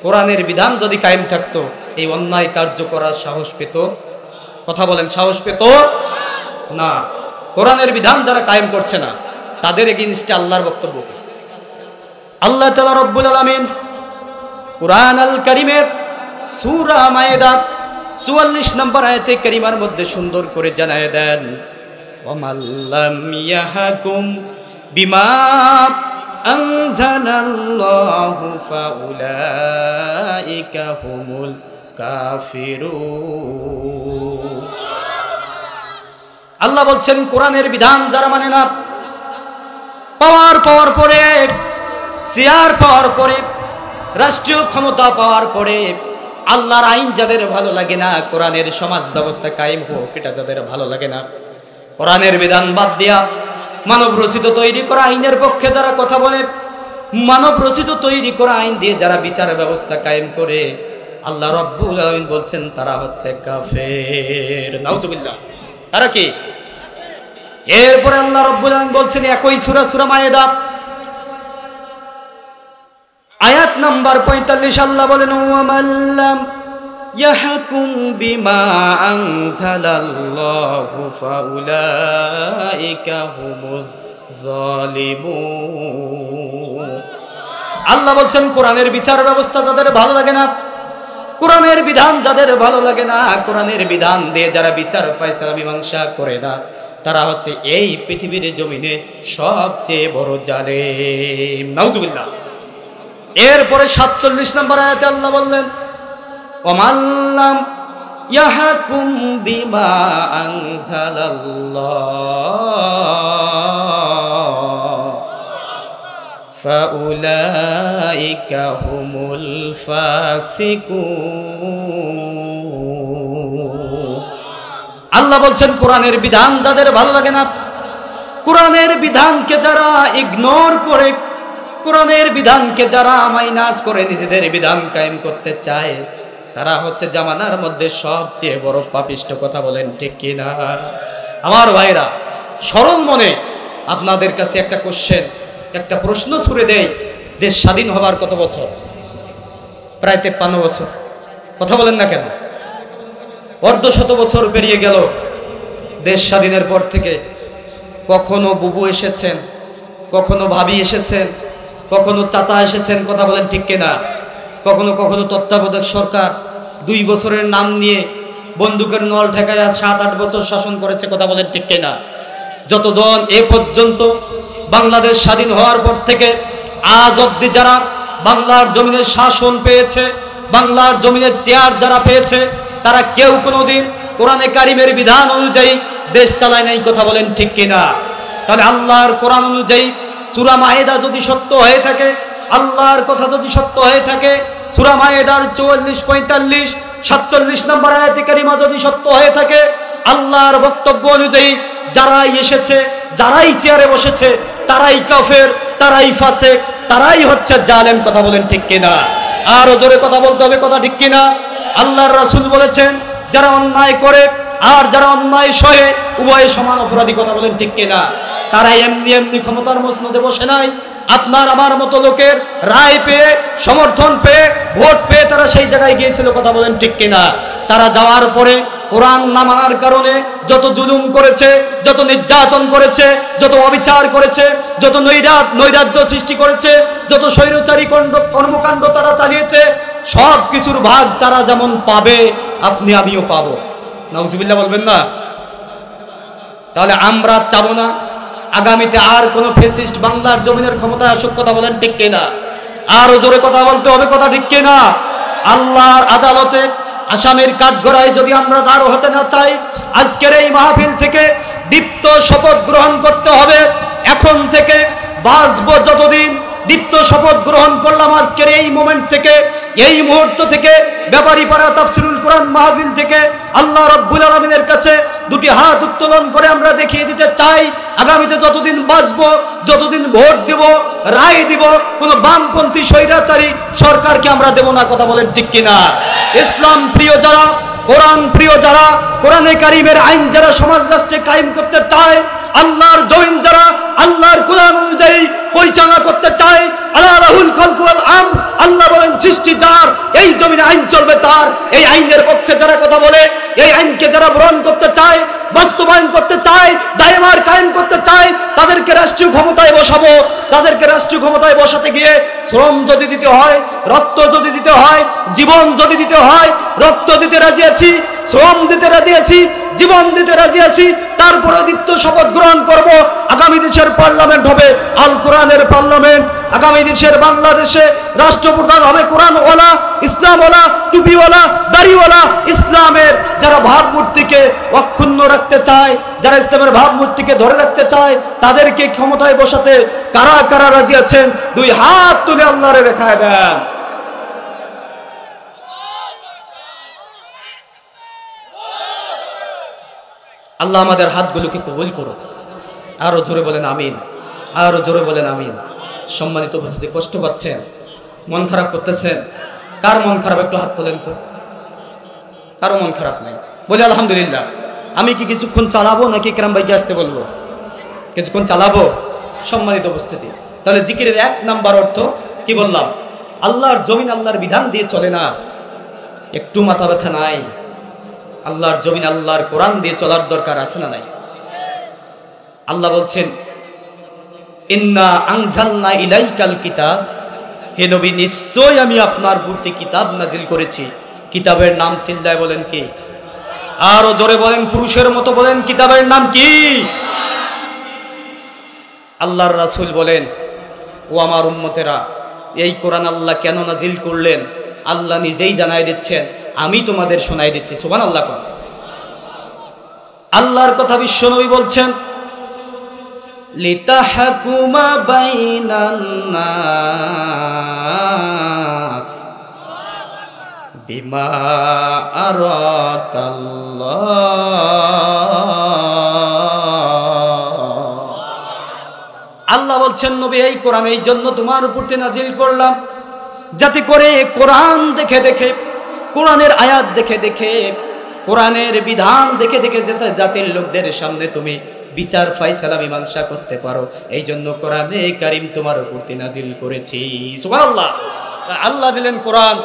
কোরআনের বিধান যদি কায়েম থাকতো, এই অন্যায় কার্য করার সাহস পেত? কথা বলেন, সাহস পেত না। কোরআনের বিধান যারা কায়েম করছে না, তাদের এগেইনস্টে আল্লাহর বক্তব্য কি? আল্লাহ তাআলা রব্বুল আলামিন কুরআন আল কারীমের সূরা মায়েদা 44 নম্বর আয়াতে কারিমার মধ্যে সুন্দর করে জানায় দেন, ওয়ামাল্লাম ইয়াহকুম বিমা আনজালাল্লাহু ফাউলাইকা হুমুল কাফিরুন। আল্লাহ বলছেন, কোরআনের বিধান যারা মানে না, পাওয়ার পরে, চেয়ার পাওয়ার পরে, রাষ্ট্রীয় ক্ষমতা পাওয়ার পরে আল্লাহর আইন যাদের ভালো লাগে না, কোরআনের সমাজ ব্যবস্থা কায়েম হোক, এটা যাদের ভালো লাগে না, কোরআনের বিধান বাদ দিয়া মানব রচিত তৈরি করা আইনের পক্ষে যারা কথা বলে, মানব রচিত তৈরি করা আইন দিয়ে যারা বিচার ব্যবস্থা কায়েম করে, আল্লাহ রাব্বুল আলামিন বলছেন তারা হচ্ছে কাফের। নাউজুবিল্লাহ। তারা কি? এরপরে আল্লাহ রাব্বুল আলামিন বলছেন একই সূরা, সূরা মায়েদা আয়াত নাম্বার 45 আল্লাহ বলেন ওয়ামাল্লাম ইয়াহকুম বিমা আনজালাল্লাহু ফাউলাইকা হুমুজ জালিমুন। আল্লাহ বলছেন কোরআনের বিচার ব্যবস্থা যাদের ভালো লাগে না, কোরআনের বিধান যাদের ভালো লাগে না, কোরআনের বিধান দিয়ে যারা বিচার ফয়সালা মীমাংসা করে না, তারা হচ্ছে এই পৃথিবীর জমিনে সবচেয়ে বড় জালেম। নাউজুবিল্লাহ। এরপরে 47 নম্বর আয়াতে আল্লাহ বললেন ওয়ামাল্লাম ইয়াহকুম বিমা আনজালাল্লাহ ফাউলাইকা হুমুল ফাসিকুন। আল্লাহ বলছেন কোরআনের বিধান যাদের ভালো লাগে না, কোরআনের বিধানকে যারা ইগনোর করে, কোরআনের বিধানকে যারা মাইনাস করে নিজেদের বিধান কায়েম করতে চায়, তারা হচ্ছে জামানার মধ্যে সবচেয়ে বড় পাপিষ্ট। কথা বলেন ঠিক কিনা? আমার ভাইরা, সরল মনে আপনাদের কাছে একটা কোশ্চেন, একটা প্রশ্ন ছুড়ে দেয়। দেশ স্বাধীন হবার কত বছর? প্রায় 53 বছর। কথা বলেন না কেন? অর্ধশত বছর পেরিয়ে গেল দেশ স্বাধীনের পর থেকে। কখনো বুবু এসেছেন, কখনো ভাবি এসেছেন, কখনো চাচা এসেছেন। কথা বলেন ঠিক কিনা? কখনো কখনো তত্ত্বাবধায়ক সরকার 2 বছরের নাম নিয়ে বন্দুকের নল ঠেকায় 7-8 বছর শাসন করেছে। কথা বলেন ঠিক কিনা? যতজন এ পর্যন্ত বাংলাদেশ স্বাধীন হওয়ার পর থেকে আজ অব্দি যারা বাংলার জমিনে শাসন পেয়েছে, বাংলার জমিনের চেয়ার যারা পেয়েছে, তারা কেউ কোনোদিন কোরআনে কারিমের বিধান অনুযায়ী দেশ চালায় নাই। কথা বলেন ঠিক কিনা? তাহলে আল্লাহর কোরআন অনুযায়ী সূরা মায়েদা যদি সত্য হয়ে থাকে, আল্লাহর কথা যদি সত্য হয়ে থাকে, সূরা মায়েদার 44, 45, 47 নম্বর আয়াতে কারিমা যদি সত্য হয়ে থাকে, আল্লাহর বক্তব্য অনুযায়ী যারাই এসেছে, যারাই চেয়ারে বসেছে, তারাই কাফের, তারাই ফাসিক, তারাই হচ্ছে জালেম। কথা বলেন ঠিক কিনা? আরো জোরে কথা বলতে হবে। কথা ঠিক কিনা? আল্লাহর রাসূল বলেছেন যারা অন্যায় করে আর যারা অন্যায় সহে উভয়ে সমান অপরাধী। কথা বলেন ঠিক কিনা? তারা এমনি এমনি ক্ষমতার মসনদে বসে নাই। আপনার আমার মতো লোকের রায় পেয়ে, সমর্থন পেয়ে, ভোট পেয়ে তারা সেই জায়গায় গিয়েছিল। কথা বলেন ঠিক কিনা? তারা যাওয়ার পরে কোরআন না মানার কারণে যত জুলুম করেছে, যত নির্যাতন করেছে, যত অবিচার করেছে, যত নৈরাজ্য সৃষ্টি করেছে, যত স্বৈরচারী কর্মকাণ্ড তারা চালিয়েছে, সব কিছুর ভাগ তারা যেমন পাবে, আপনি আমিও পাবো। নাউজুবিল্লাহ বলবেন না? তাহলে আমরা চাবো না আগামীতে আর কোনো ফ্যাসিস্ট বাংলার জমিনের ক্ষমতায় আসুক। কথা বলেন ঠিক কিনা? আরো জোরে কথা বলতে হবে। কথা ঠিক কিনা? আল্লাহর আদালতে আসামির কাঠগড়ায় যদি আমরা দাঁড় হতে না চাই, আজকের এই মাহফিল থেকে দীপ্ত শপথ গ্রহণ করতে হবে। এখন থেকে বাঁচবো যতদিন, দীপ্ত শপথ গ্রহণ করলাম আজকের এই মোমেন্ট থেকে, এই মুহূর্ত থেকে, ব্যাপারীপাড়া তাফসীরুল কোরআন মাহফিল থেকে আল্লাহ রাব্বুল আলামিনের কাছে দুটি হাত উত্তোলন করে আমরা দেখিয়ে দিতে চাই, আগামীতে যতদিন বাঁচবো, যতদিন ভোট দিব, রায় দিব, কোন বামপন্থী স্বৈরাচারী সরকারকে আমরা দেব না। কথা বলেন ঠিক কিনা? ইসলাম প্রিয় যারা, কোরআন প্রিয় যারা, কোরআনে কারিমের আইন যারা সমাজ রাষ্ট্রে কায়েম করতে চায়, আল্লাহর জমিন যারা আল্লাহর কোরআন অনুযায়ী পরিচালনা করতে চায়, আলাহুল খালকু ওয়াল আমর, আল্লাহ বলেন সৃষ্টি যার, এই জমিনে আইন চলবে তার। এই আইনের পক্ষে যারা কথা বলে, এই আইনকে যারা গ্রহণ করতে চায়, বাস্তবায়ন করতে চায়, দায়মার কায়েম করতে চায়, তাদেরকে রাষ্ট্রীয় ক্ষমতায় বসাবো। তাদেরকে রাষ্ট্রীয় ক্ষমতায় বসাতে গিয়ে শ্রম যদি দিতে হয়, রক্ত যদি দিতে হয়, জীবন যদি দিতে হয়, রক্ত দিতে রাজি আছি, শ্রম দিতে রাজি আছি, জীবন দিতে রাজি আছি। তারপরে দীপ্ত শপথ গ্রহণ করব। আগামী দেশের পার্লামেন্ট হবে আল কোরআনের পার্লামেন্ট। আগামী দেশের বাংলাদেশে রাষ্ট্রপ্রধান হবে কোরআনওয়ালা, ইসলামওয়ালা, টুপিওয়ালা, দাড়িওয়ালা, ইসলামের যারা ভাবমূর্তিকে অক্ষুণ্ণ রাখতে চায়, যারা ইসলামের ভাবমূর্তিকে ধরে রাখতে চায়, তাদেরকে ক্ষমতায় বসাতে কারা কারা রাজি আছেন? 2 হাত তুলে আল্লাহরে রেখায় দেন। আল্লাহ আমাদের হাতগুলোকে কবুল করুন। আরো জোরে বলেন আমিন, আরো জোরে বলেন আমিন। সম্মানিত উপস্থিতি, কষ্ট পাচ্ছেন, মন খারাপ করতেছেন? কার মন খারাপ একটু হাত তোলেন তো। কারো মন খারাপ নাই? বলি আলহামদুলিল্লাহ। আমি কি কিছুক্ষণ চালাবো নাকি ইকরাম ভাইকে আসতে বলবো? কিছুক্ষণ চালাবো। সম্মানিত উপস্থিতি, তাহলে জিকিরের 1 নাম্বার অর্থ কি বললাম? আল্লাহর জমিন আল্লাহর বিধান দিয়ে চলে না, একটু মাথা ব্যথা নাই? আল্লাহর জমিন আল্লাহর কোরআন দিয়ে চলার দরকার আছে না নাই? আল্লাহ বলছেন ইন্না আনজালনা ইলাইকাল কিতাব, হে নবী নিশ্চয় আমি আপনার প্রতি কিতাব নাজিল করেছি। কিতাবের নাম চিল্লায় বলেন কি? আরো জোরে বলেন, পুরুষের মতো বলেন, কিতাবের নাম কি? আল্লাহর রাসূল বলেন, ও আমার উম্মতেরা, এই কোরআন আল্লাহ কেন নাজিল করলেন আল্লাহ নিজেই জানাই দিচ্ছেন, আমি তোমাদের শোনাই দিচ্ছি। সুবহানাল্লাহ। আল্লাহর কথা বিশ্বনবী বলছেন লিতাহকুমা বাইনান নাস বিমা আরাকাল্লাহ। আল্লাহ বলছেন নবী এই কোরআন এই জন্য তোমার উপর নাজিল করলাম যাতে করে কোরআন দেখে দেখে, কোরআনের আয়াত দেখে দেখে, কোরআনের বিধান দেখে দেখে জাতির লোকদের সামনে তুমি বিচার ফায়সালা মীমাংসা করতে পারো। এই জন্য কোরআনে কারীম তোমার উপর নাজিল করেছি। সুবহানাল্লাহ। আল্লাহ দিলেন কোরআন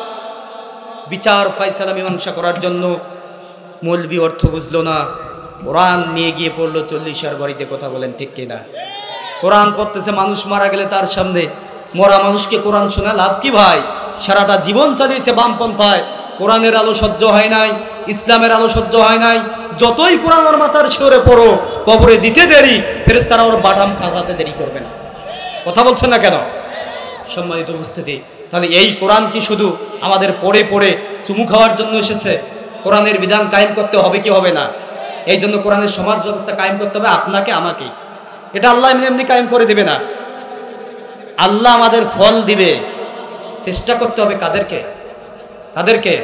বিচার ফায়সালা মীমাংসা করার জন্য। মৌলবি অর্থ বুঝলো না, কোরআন নিয়ে গিয়ে পড়লো 40 বাড়িতে। কথা বলেন ঠিক কিনা? কোরআন পড়তেছে, মানুষ মারা গেলে তার সামনে মরা মানুষকে কোরআন শোনা লাভ কি ভাই? সারাটা জীবন চালিয়েছে বামপন্থায়, কোরআনের আলো সহ্য হয় নাই, ইসলামের আলো সহ্য হয় নাই। যতই কোরআন ওর মাথার শিওরে পড়ো, কবরে দিতে দেরি, ফেরেশতারা ওর বাটাম কাটাতে দেরি করবে না। কথা বলছেন না কেন? সম্মানিত উপস্থিতি, তাহলে এই কোরআন কি শুধু আমাদের পড়ে পড়ে চুমু খাওয়ার জন্য এসেছে? কোরআনের বিধান কায়েম করতে হবে কি হবে না? এই জন্য কোরআনের সমাজ ব্যবস্থা কায়েম করতে হবে আপনাকে আমাকে। এটা আল্লাহ এমনি এমনি কায়েম করে দিবে না, আল্লাহ আমাদের ফল দিবে। চেষ্টা করতে হবে কাদেরকে? তাদেরকে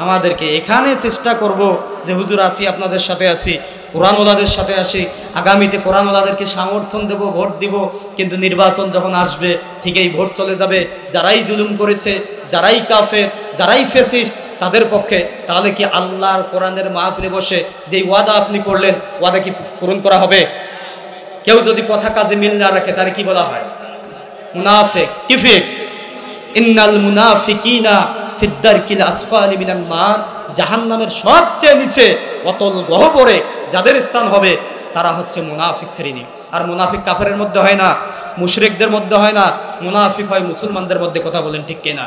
আমাদেরকে। এখানে চেষ্টা করব যে হুজুর আসি, আপনাদের সাথে আসি, কোরআনওয়ালাদের সাথে আসি, আগামীতে কোরআনওয়ালাদেরকে সমর্থন দেব, ভোট দিব। কিন্তু নির্বাচন যখন আসবে ঠিক এই ভোট চলে যাবে যারাই জুলুম করেছে, যারাই কাফের, যারাই ফ্যাসিস্ট, তাদের পক্ষে। তাহলে কি আল্লাহর কোরআনের মাহফিলে বসে যেই ওয়াদা আপনি করলেন, ওয়াদা কি পূরণ করা হবে? কেউ যদি কথা কাজে মিল না রাখে তাহলে কি বলা হয়? মুনাফিক, কিফির। ইন্নাল মুনাফিকিনা ফিদ্দারকিল আসফালি মিনান নার, জাহান্নামের সবচেয়ে নিচে অতল গহ্বরে যাদের স্থান হবে তারা হচ্ছে মুনাফিক শ্রেণী। আর মুনাফিক কাফেরের মধ্যে হয় না, মুশরিকদের মধ্যে হয় না, মুনাফিক হয় মুসলমানদের মধ্যে। কথা বলেন ঠিক কিনা?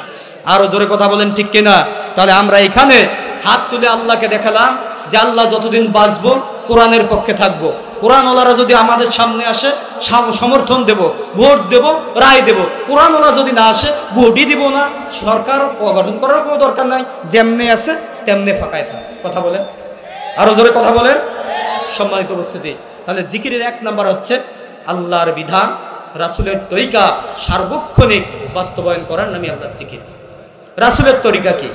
আরো জোরে কথা বলেন ঠিক কিনা? তাহলে আমরা এখানে হাত তুলে আল্লাহকে দেখালাম যে আল্লাহ যতদিন বাঁচবো কোরআনের পক্ষে থাকবো। কোরআনওয়ালারা যদি আমাদের সামনে আসে সমর্থন দেব, ভোট দেব, রায় দেব। কোরআনওয়ালা যদি না আসে ভোটই দিব না। সরকার গঠন করার কোনো দরকার নাই, যেমনি আছে তেমনি ফাঁকায় থাকে। কথা বলেন, আরো জোরে কথা বলেন। সম্মানিত উপস্থিতি, তাহলে জিকিরের 1 নাম্বার হচ্ছে আল্লাহর বিধান, রাসূলের তরিকা সার্বক্ষণিক বাস্তবায়ন করার নামই আল্লাহর জিকির। রাসূলের তরিকা কি?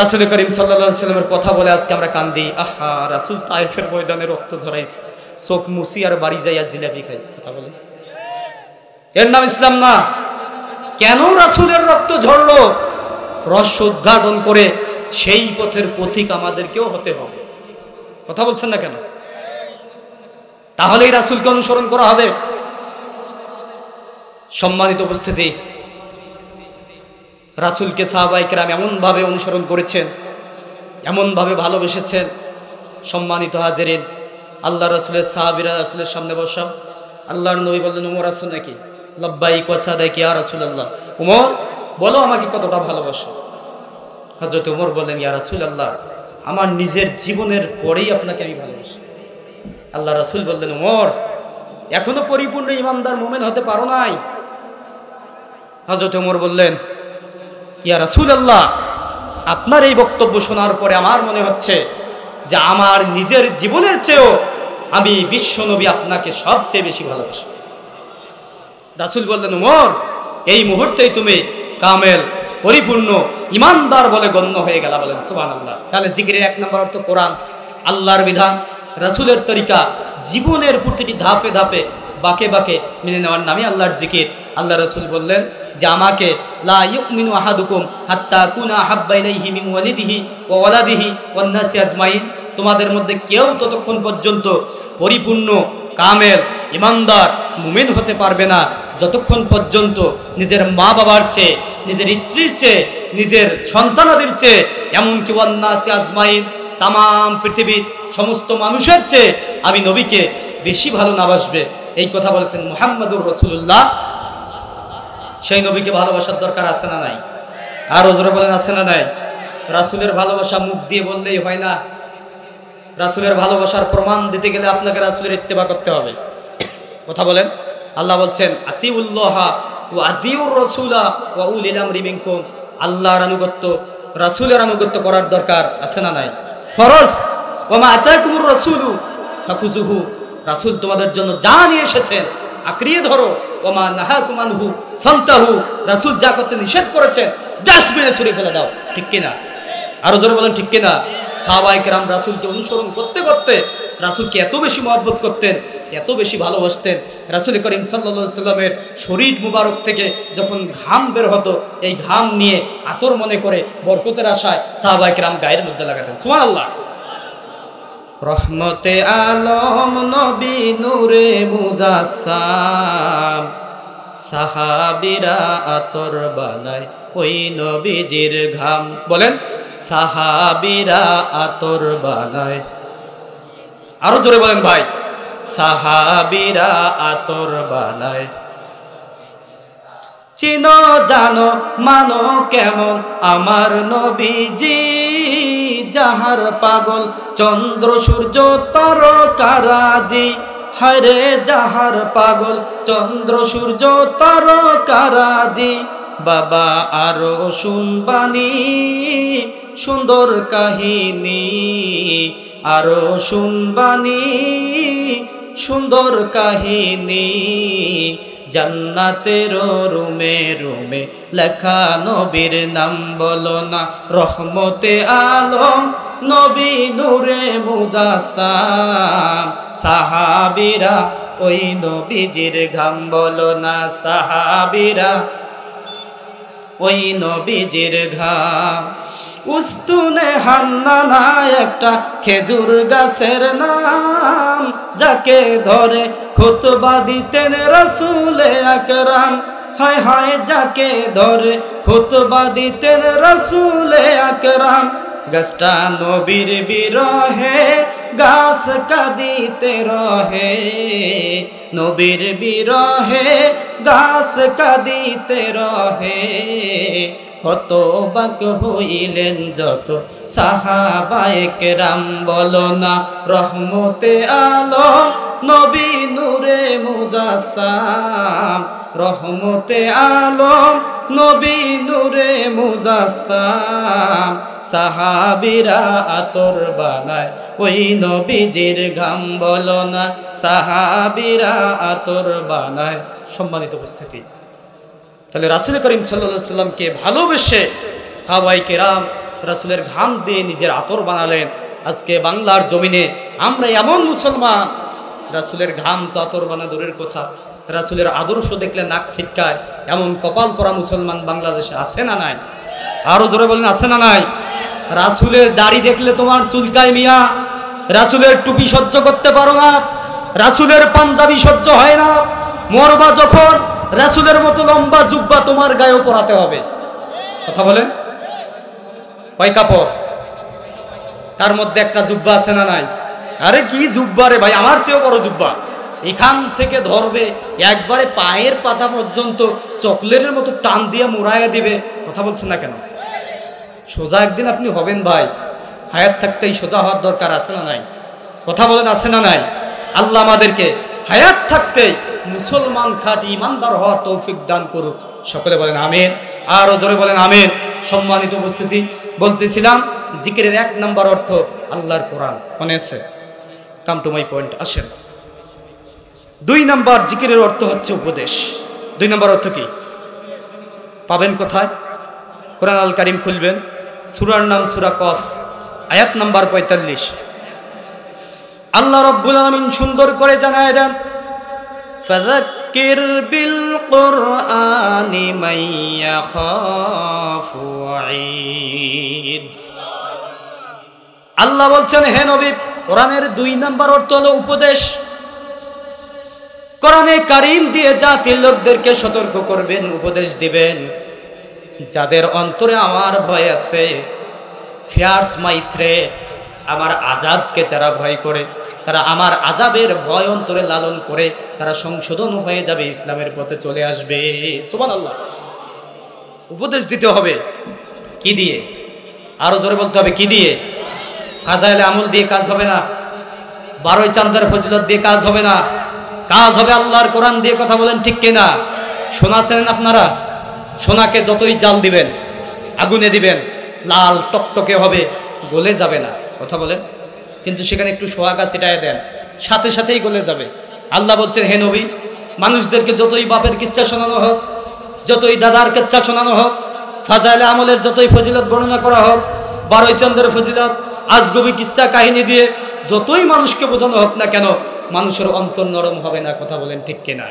রাসূল করিম সাল্লাল্লাহু আলাইহি ওয়াসাল্লামের কথা বলে আজকে আমরা কান্দি। আহা, রাসূল তায়েফের ময়দানে রক্ত ঝরাইছে, চোখ মুছি আর বাড়ি যাইয়া জিলাপি খাই। কথা বলে এর নাম ইসলাম না? কেন রাসূলের রক্ত ঝরলো? রহস্য উদ্ঘাটন করে সেই পথের পথিক আমাদেরকেও হতে হবে। কথা বলছেন না কেন? তাহলেই রাসূলকে অনুসরণ করা হবে। সম্মানিত উপস্থিতি, রাসূলকে সাহাবায়ে কেরাম এমনভাবে অনুসরণ করেছেন, এমনভাবে ভালোবেসেছেন। সম্মানিত হাজিরিন, আল্লাহ রাসূলের সাহাবীরা রাসূলের সামনে বসা, আল্লাহর নবী বললেন, ওমর আছো নাকি? লাব্বাইক ওয়া সাদাইক ইয়া রাসূলুল্লাহ। ওমর বলো আমাকে কতটা ভালোবাসো? হযরত ওমর বললেন, ইয়া রাসূলুল্লাহ, আমার নিজের জীবনের পরেই আপনাকে আমি ভালোবাসি। আল্লাহ রাসূল বললেন, ওমর এখনো পরিপূর্ণ ঈমানদার মুমিন হতে পারো নাই। হযরত ওমর বললেন, ইয়া রাসূলুল্লাহ, আপনার এই বক্তব্য শোনার পরে আমার মনে হচ্ছে যে আমার নিজের জীবনের চেয়েও আমি বিশ্বনবী আপনাকে সবচেয়ে বেশি ভালোবাসি। রাসূল বললেন, ওমর এই মুহূর্তেই তুমি কামেল, পরিপূর্ণ ঈমানদার বলে গণ্য হয়ে গেলা। বলেন সুবহানাল্লাহ। তাহলে জিকিরের 1 নম্বর অর্থ কোরআন, আল্লাহর বিধান, রাসূলের তরিকা, জীবনের প্রতিটি ধাপে ধাপে বাকে বাকে মেনে নেওয়ার নামই আল্লাহর জিকির। আল্লাহ রাসূল বললেন যে আমাকে লা ইউমিনু আহাদুকুম হাত্তা কুনা হাব্বা ইলাইহি মিন ওয়ালিদিহি ওয়া ওয়ালাদিহি ওয়ান নাসি আজমাইন, তোমাদের মধ্যে কেউ ততক্ষণ পর্যন্ত পরিপূর্ণ কামেল ঈমানদার মুমিন হতে পারবে না যতক্ষণ পর্যন্ত নিজের মা বাবার চেয়ে, নিজের স্ত্রীর চেয়ে, নিজের সন্তানাদের চেয়ে, এমনকি ওয়ান্নাসি আজমাইন, তাম পৃথিবীর সমস্ত মানুষের চেয়ে আমি নবীকে বেশি ভালো না বাসবে, এই কথা বলেছেন মুহাম্মদুর রাসূলুল্লাহ। সেই নবীকে ভালোবাসার দরকার আছে না নাই? আর ওজোরে বলেন আছে না নাই? রাসূলের ভালোবাসা মুখ দিয়ে বললেই হয় না। রাসূলের ভালোবাসার প্রমাণ দিতে গেলে আপনাকে রাসূলের ইত্তেবা করতে হবে। কথা বলেন। আল্লাহ বলছেন আতিউল্লাহ ওয়া আতিউর রাসূলা ওয়া উলিল আমরি মিনকুম। আল্লাহর আনুগত্য, রাসূলের আনুগত্য করার দরকার আছে না নাই? ফরজ। ওয়া মা আতাকুমুর রাসূলু ফাখুযুহু। রাসূল তোমাদের জন্য যা নিয়ে এসেছেন আঁকড়িয়ে ধরো। ওয়া মা নাহাকুম আনহু ফান্তাহু। রাসূল যা করতে নিষেধ করেছেন ডাস্টবিনে ছুঁড়ে ফেলে দাও। ঠিক কিনা? আরো জোরে বলেন ঠিক কিনা? সাহাবায়ে কেরাম রাসূলকে অনুসরণ করতে করতে রাসূলকে এত বেশি মহব্বত করতেন, এত বেশি ভালোবাসতেন। রাসূল করিম সাল্লাল্লাহু আলাইহি সাল্লামের শরীর মুবারক থেকে যখন ঘাম বের হতো, এই ঘাম নিয়ে আতর মনে করে বরকতের আশায় সাহাবায়ে কেরাম গায়ের মধ্যে লাগাতেন। সুবহানাল্লাহ। রহমতে আলম নবী নূরে মুজাসসাম, সাহাবীরা আতর বানায় ওই নবীজির ঘাম। বলেন সাহাবীরা আতর বানায়। আরো জোরে বলেন ভাই, সাহাবীরা আতর বানায়। চিনো জানো মানো কেমন আমার নবীজি, যাহার পাগল চন্দ্র সূর্য তারকারাজি। হায়রে যাহার পাগল চন্দ্র সূর্য তারকারাজি। বাবা আরো শুনবানি সুন্দর কাহিনী, আরো শুনবানি সুন্দর কাহিনী। জান্নাতের রুমে রুমে লেখা নবীর নাম বলো না। রহমতে আলম নবী নূরে মুজাসসাম, সাহাবীরা ওই নবীজির ঘাম বলো না। সাহাবীরা ওই নবীজির ঘাম। উস্তুনে হান্নানা একটা খেজুর গাছের নাম, যাকে ধরে খুতবা দিতেন রাসূলে আকরাম। হায় হায় যাকে ধরে খুতবা দিতেন রাসূলে আকরাম। গাছটা নবীর বিরহে গাছ কাঁদিতে রহে, নবীর বিরহে গাছ কাঁদিতে রহে। হতবাক হইলেন যত সাহাবায়ে কেরাম বলো না। রহমতে আলম নবী নূরে মুজাসসাম, রহমতে আলম নবী নূরে মুজাসসাম। সাহাবীরা আতর বানায় ওই নবীজির ঘাম বলো না। সাহাবীরা আতর বানায়। সম্মানিত উপস্থিতি, তাহলে রাসূল করিম সাল্লাল্লাহু আলাইহি সাল্লামকে ভালোবেসে সাহাবায়ে কেরাম রাসূলের ঘাম দিয়ে নিজের আতর বানালেন। আজকে বাংলার জমিনে আমরা এমন মুসলমান, রাসূলের ঘাম তো আতর বানা দূরের কথা, রাসূলের আদর্শ দেখলে নাক ছিটকায় এমন কপাল পরা মুসলমান বাংলাদেশে আছে না নাই? আরো জোরে বলেন আছে না নাই? রাসূলের দাড়ি দেখলে তোমার চুলকায় মিয়া, রাসূলের টুপি সহ্য করতে পারো না, রাসূলের পাঞ্জাবি সহ্য হয় না। মরবা যখন রাসূলের মতো লম্বা জুব্বা তোমার গায়েও পরাতে হবে। কথা বলেন। কয় কাপড়? তার মধ্যে একটা জুব্বা আছে না নাই? আরে কি জুব্বা রে ভাই, আমার চেয়েও বড় জুব্বা। এখান থেকে ধরবে একবারে পায়ের পাতা পর্যন্ত চকলেটের মতো টান দিয়ে মুড়াইয়া দিবে। কথা বলছেন না কেন? সোজা একদিন আপনি হবেন ভাই, হায়াত থাকতেই সোজা হওয়ার দরকার আছে না নাই? কথা বলেন আছে না নাই? আল্লাহ আমাদেরকে হায়াত থাকতেই মুসলমান খাঁটি ইমানদার হওয়ার তৌফিক দান করুক। সকলে বলেন আমিন। আরো জোরে বলেন আমিন। সম্মানিত উপস্থিতি, বলতেছিলাম জিকিরের 1 নম্বর অর্থ আল্লাহর কোরআন। মনে আছে? কাম টু মাই পয়েন্ট, আসেন। 2 নম্বর জিকিরের অর্থ হচ্ছে উপদেশ। 2 নম্বর অর্থ কি পাবেন কোথায়? কোরআন আল কারীম খুলবেন, সূরার নাম সূরা কফ, আয়াত নাম্বার 45। আল্লাহ রাব্বুল আলামিন সুন্দর করে জানায় দেন, ফাযাক্কির বিল কুরআনি মান ইয়াখাফু ওয়াঈদ। আল্লাহ বলছেন হে নবী, কোরআনের 2 নম্বর অর্থ হলো উপদেশ। কোরআনে কারীম দিয়ে জাতির লোকদেরকে সতর্ক করবেন, উপদেশ দিবেন। যাদের অন্তরে আমার ভয় আছে, ফিয়ার্স মাই থ্রেট, আমার আযাবকে যারা ভয় করে, তারা আমার আযাবের ভয় অন্তরে লালন করে তারা সংশোধন হয়ে যাবে, ইসলামের পথে চলে আসবে। সুবহানাল্লাহ। উপদেশ দিতে হবে কি দিয়ে? আরো জোরে বলতে হবে কি দিয়ে? ফাজাইলে আমল দিয়ে কাজ হবে না, 12 চাঁদের ফজিলত দিয়ে কাজ হবে না, কাজ হবে আল্লাহর কোরআন দিয়ে। কথা বলেন ঠিক কিনা? সোনা চেনেন আপনারা? সোনাকে যতই জাল দিবেন, আগুনে দিবেন, লাল টকটকে হবে, গলে যাবে না। কথা বলেন। কিন্তু সেখানে একটু সোহাগা ছিটায় দেন, সাথে সাথেই গলে যাবে। আল্লাহ বলছেন, হে নবী, মানুষদেরকে যতই বাপের কিচ্ছা শোনানো হোক, যতই দাদার কিচ্ছা শোনানো হোক, ফাজাইলে আমলের যতই ফজিলত বর্ণনা করা হোক, 12 চাঁদের ফজিলত, আজগবি কিচ্ছা কাহিনী দিয়ে যতই মানুষকে বোঝানো হোক না কেন, মানুষের অন্তর নরম হবে না। কথা বলেন ঠিক কিনা?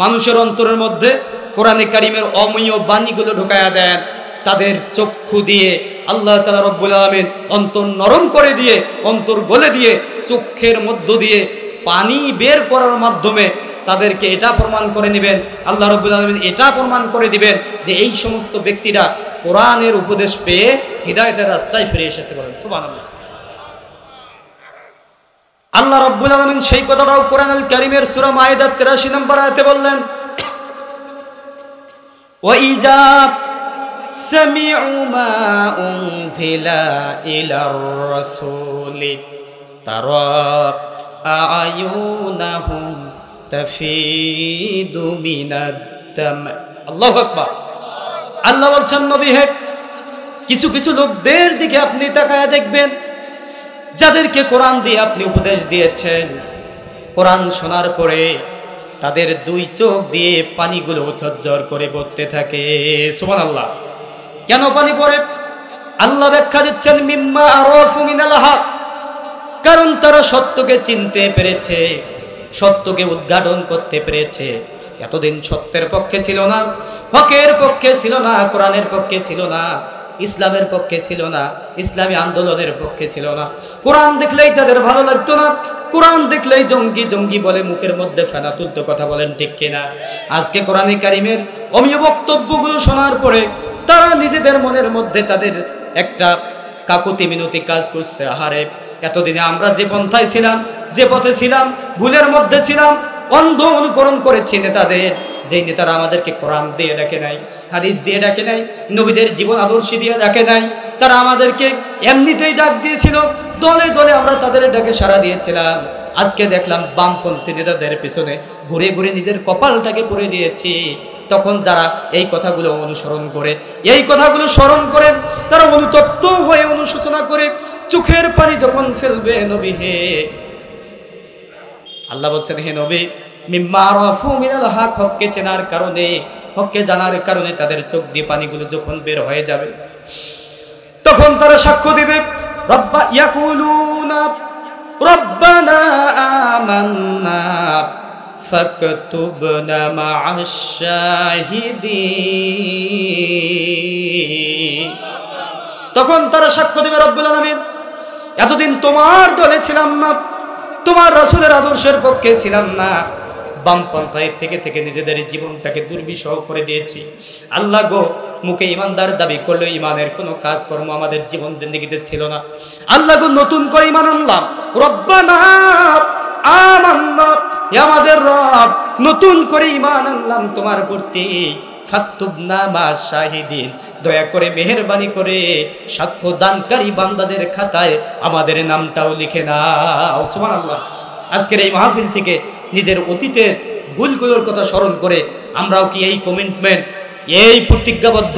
মানুষের অন্তরের মধ্যে কোরআনে কারীমের অমীয় বাণীগুলো ঢুকায়া দেন, তাদের চক্ষু দিয়ে আল্লাহ তাআলা রব্বুল আলামিন অন্তর নরম করে দিয়ে, অন্তর গলে দিয়ে, চোখের মধ্য দিয়ে পানি বের করার মাধ্যমে তাদেরকে এটা প্রমাণ করে নেবেন, আল্লাহ রব্বুল আলামিন এটা প্রমাণ করে দিবেন যে এই সমস্ত ব্যক্তিরা কোরআনের উপদেশ পেয়ে হিদায়াতের রাস্তায় ফিরে এসেছে। বলেন সুবহানাল্লাহ। আল্লাহ রাব্বুল আলামিন সেই কথাটাও কোরআনুল কারীমের সূরা মাইদার 83 নম্বর আয়াতে বললেন, ওয়া ইজা সামি'ু মা উনজিলা ইলার রাসূলি তারা আ'য়ুনাহুম তাফিদু মিনাদ দাম। আল্লাহু আকবার। আল্লাহ বলছেন, নবী হে, কিছু কিছু লোকদের দিকে আপনি তাকায়া দেখবেন, যাদেরকে কোরআন দিয়ে আপনি উপদেশ দিয়েছেন, কোরআন শোনার পরে তাদের 2 চোখ দিয়ে পানিগুলো ঝরঝর করে পড়তে থাকে। সুবহানাল্লাহ। কেন পানি পড়ে? আল্লাহ ব্যাখ্যা দিচ্ছেন, মিম্মা আরাফু মিনাল হক, কারণ তারা সত্যকে চিনতে পেরেছে, সত্যকে উদ্ঘাটন করতে পেরেছে। এতদিন সত্যের পক্ষে ছিল না, হকের পক্ষে ছিল না, কোরআনের পক্ষে ছিল না, ইসলামের পক্ষে ছিল না, ইসলামী আন্দোলনের পক্ষে ছিল না। কোরআন দেখলেই তাদের ভালো লাগতো না, কোরআন দেখলেই জঙ্গি জঙ্গি বলে মুখের মধ্যে ফেনা তুলতো। কথা বলেন ঠিক কিনা? আজকে কোরআনে কারীমের অমীয় বক্তব্যগুলো শোনার পরে তারা নিজেদের মনের মধ্যে তাদের একটা কাকুতি মিনতি কাজ করছে। আহারে, এতদিনে আমরা যে পন্থায় ছিলাম, যে পথে ছিলাম, ভুলের মধ্যে ছিলাম, অন্ধ অনুকরণ করেছি নেতাদের, যেই নেতারা আমাদেরকে কোরআন দিয়ে ডাকে নাই, হাদিস দিয়ে ডাকে নাই, নবীদের জীবন আদর্শ দিয়ে ডাকে নাই, তারা আমাদেরকে এমনিতেই ডাক দিয়েছিল, দলে দলে আমরা তাদের ডাকে সাড়া দিয়েছিলাম। আজকে দেখলাম বামপন্থী নেতাদের পিছনে ঘুরে ঘুরে নিজের কপালটাকে পরে দিয়েছি। তখন যারা এই কথাগুলো অনুসরণ করে, এই কথাগুলো স্মরণ করে, তারা অনুতপ্ত হয়ে অনুশোচনা করে চোখের পানি যখন ফেলবে, নবী হে, আল্লাহ বলছেন, হে নবী, মিম্মা আরাফু মিনাল হক, হককে চেনার কারণে, হককে জানার কারণে তাদের চোখ দিয়ে পানিগুলো যখন বের হয়ে যাবে, তখন তারা সাক্ষ্য দিবে, রব্বা ইয়াকুলুনা রব্বানা আমান্না ফাকতুবনা মা'আশ শাহিদিন। তখন তারা সাক্ষ্য দিবে, রব্বুল আলামিন, এতদিন তোমার দলে ছিলাম না, তোমার রাসূলের আদর্শের পক্ষে ছিলাম না, বামপন্থায় থেকে থেকে নিজেদের জীবনটাকে দুর্বিষহ করে দিয়েছি। আল্লাহ গো, মুখে ইমানদার দাবি করলে ইমানের কোনো কাজকর্ম আমাদের জীবন জিন্দেগিতে ছিল না। আল্লাহ গো, নতুন করে ইমান আনলাম, রব্বানা আমান্না, আমাদের রব, নতুন করে ইমান আনলাম তোমার প্রতি, ফাকতুবনা মা'আশ শাহিদিন, দয়া করে মেহেরবানি করে সাক্ষ্য দানকারী বান্দাদের খাতায় আমাদের নামটাও লিখে নাও। সুবহানাল্লাহ। আজকের এই মাহফিল থেকে নিজের অতীতের ভুলগুলোর কথা স্মরণ করে আমরাও কি এই কমিটমেন্ট, এই প্রতিজ্ঞাবদ্ধ,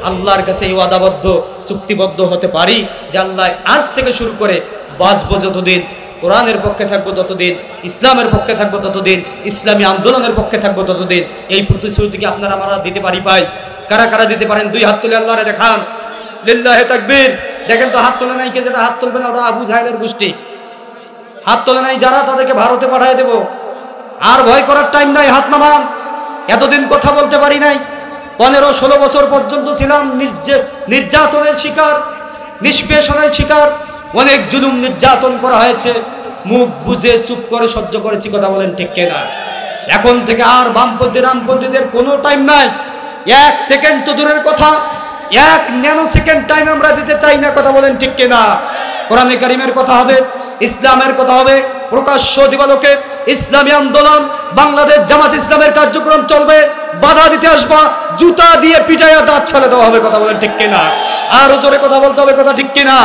আল্লাহর কাছে এই ওয়াদাবদ্ধ, চুক্তিবদ্ধ হতে পারি যে আল্লাহ আজ থেকে শুরু করে বাঁচবো যতদিন, কোরআনের পক্ষে থাকবো ততদিন, ইসলামের পক্ষে থাকবো ততদিন, ইসলামী আন্দোলনের পক্ষে থাকবো ততদিন। এই প্রতিশ্রুতি কি আপনারা আমরা দিতে পারি? পাই? কারা কারা দিতে পারেন? 2 হাত তুলে আল্লাহরে দেখান। লিল্লাহি তাকবীর। দেখেন তো হাত তোলে নাই কে? যেটা হাত তুলবে না ওরা আবু জাহেলের গোষ্ঠী। হাত তোলে নাই যারা, তাদেরকে ভারতে পাঠিয়ে দেব। আর ভয় করার টাইম নাই, হাত নামান। এতদিন কথা বলতে পারি নাই, 15-16 বছর পর্যন্ত ছিলাম নির্যাতনের শিকার, নিষ্পেষণের শিকার, অনেক জুলুম নির্যাতন করা হয়েছে, মুখ বুঝে চুপ করে সহ্য করেছি। কথা বলেন ঠিক কিনা? এখন থেকে আর বামপন্থী রামপন্থীদের কোনো টাইম নাই। 1 সেকেন্ড তো দূরের কথা, 1 ন্যানো সেকেন্ড টাইম আমরা দিতে চাই না। কথা বলেন ঠিক কিনা? কোরআনে কারিমের কথা হবে, ইসলামের কথা হবে, প্রকাশ্য দিবালোকে ইসলামী আন্দোলন, বাংলাদেশ জামাত ইসলামের কার্যক্রম চলবে। বাধা দিতে আসবা, জুতা দিয়ে পিটাইয়া দাঁত ফেলে দেওয়া হবে। কথা বলেন ঠিক কিনা? আরো জোরে কথা বলতে হবে, কথা ঠিক কিনা?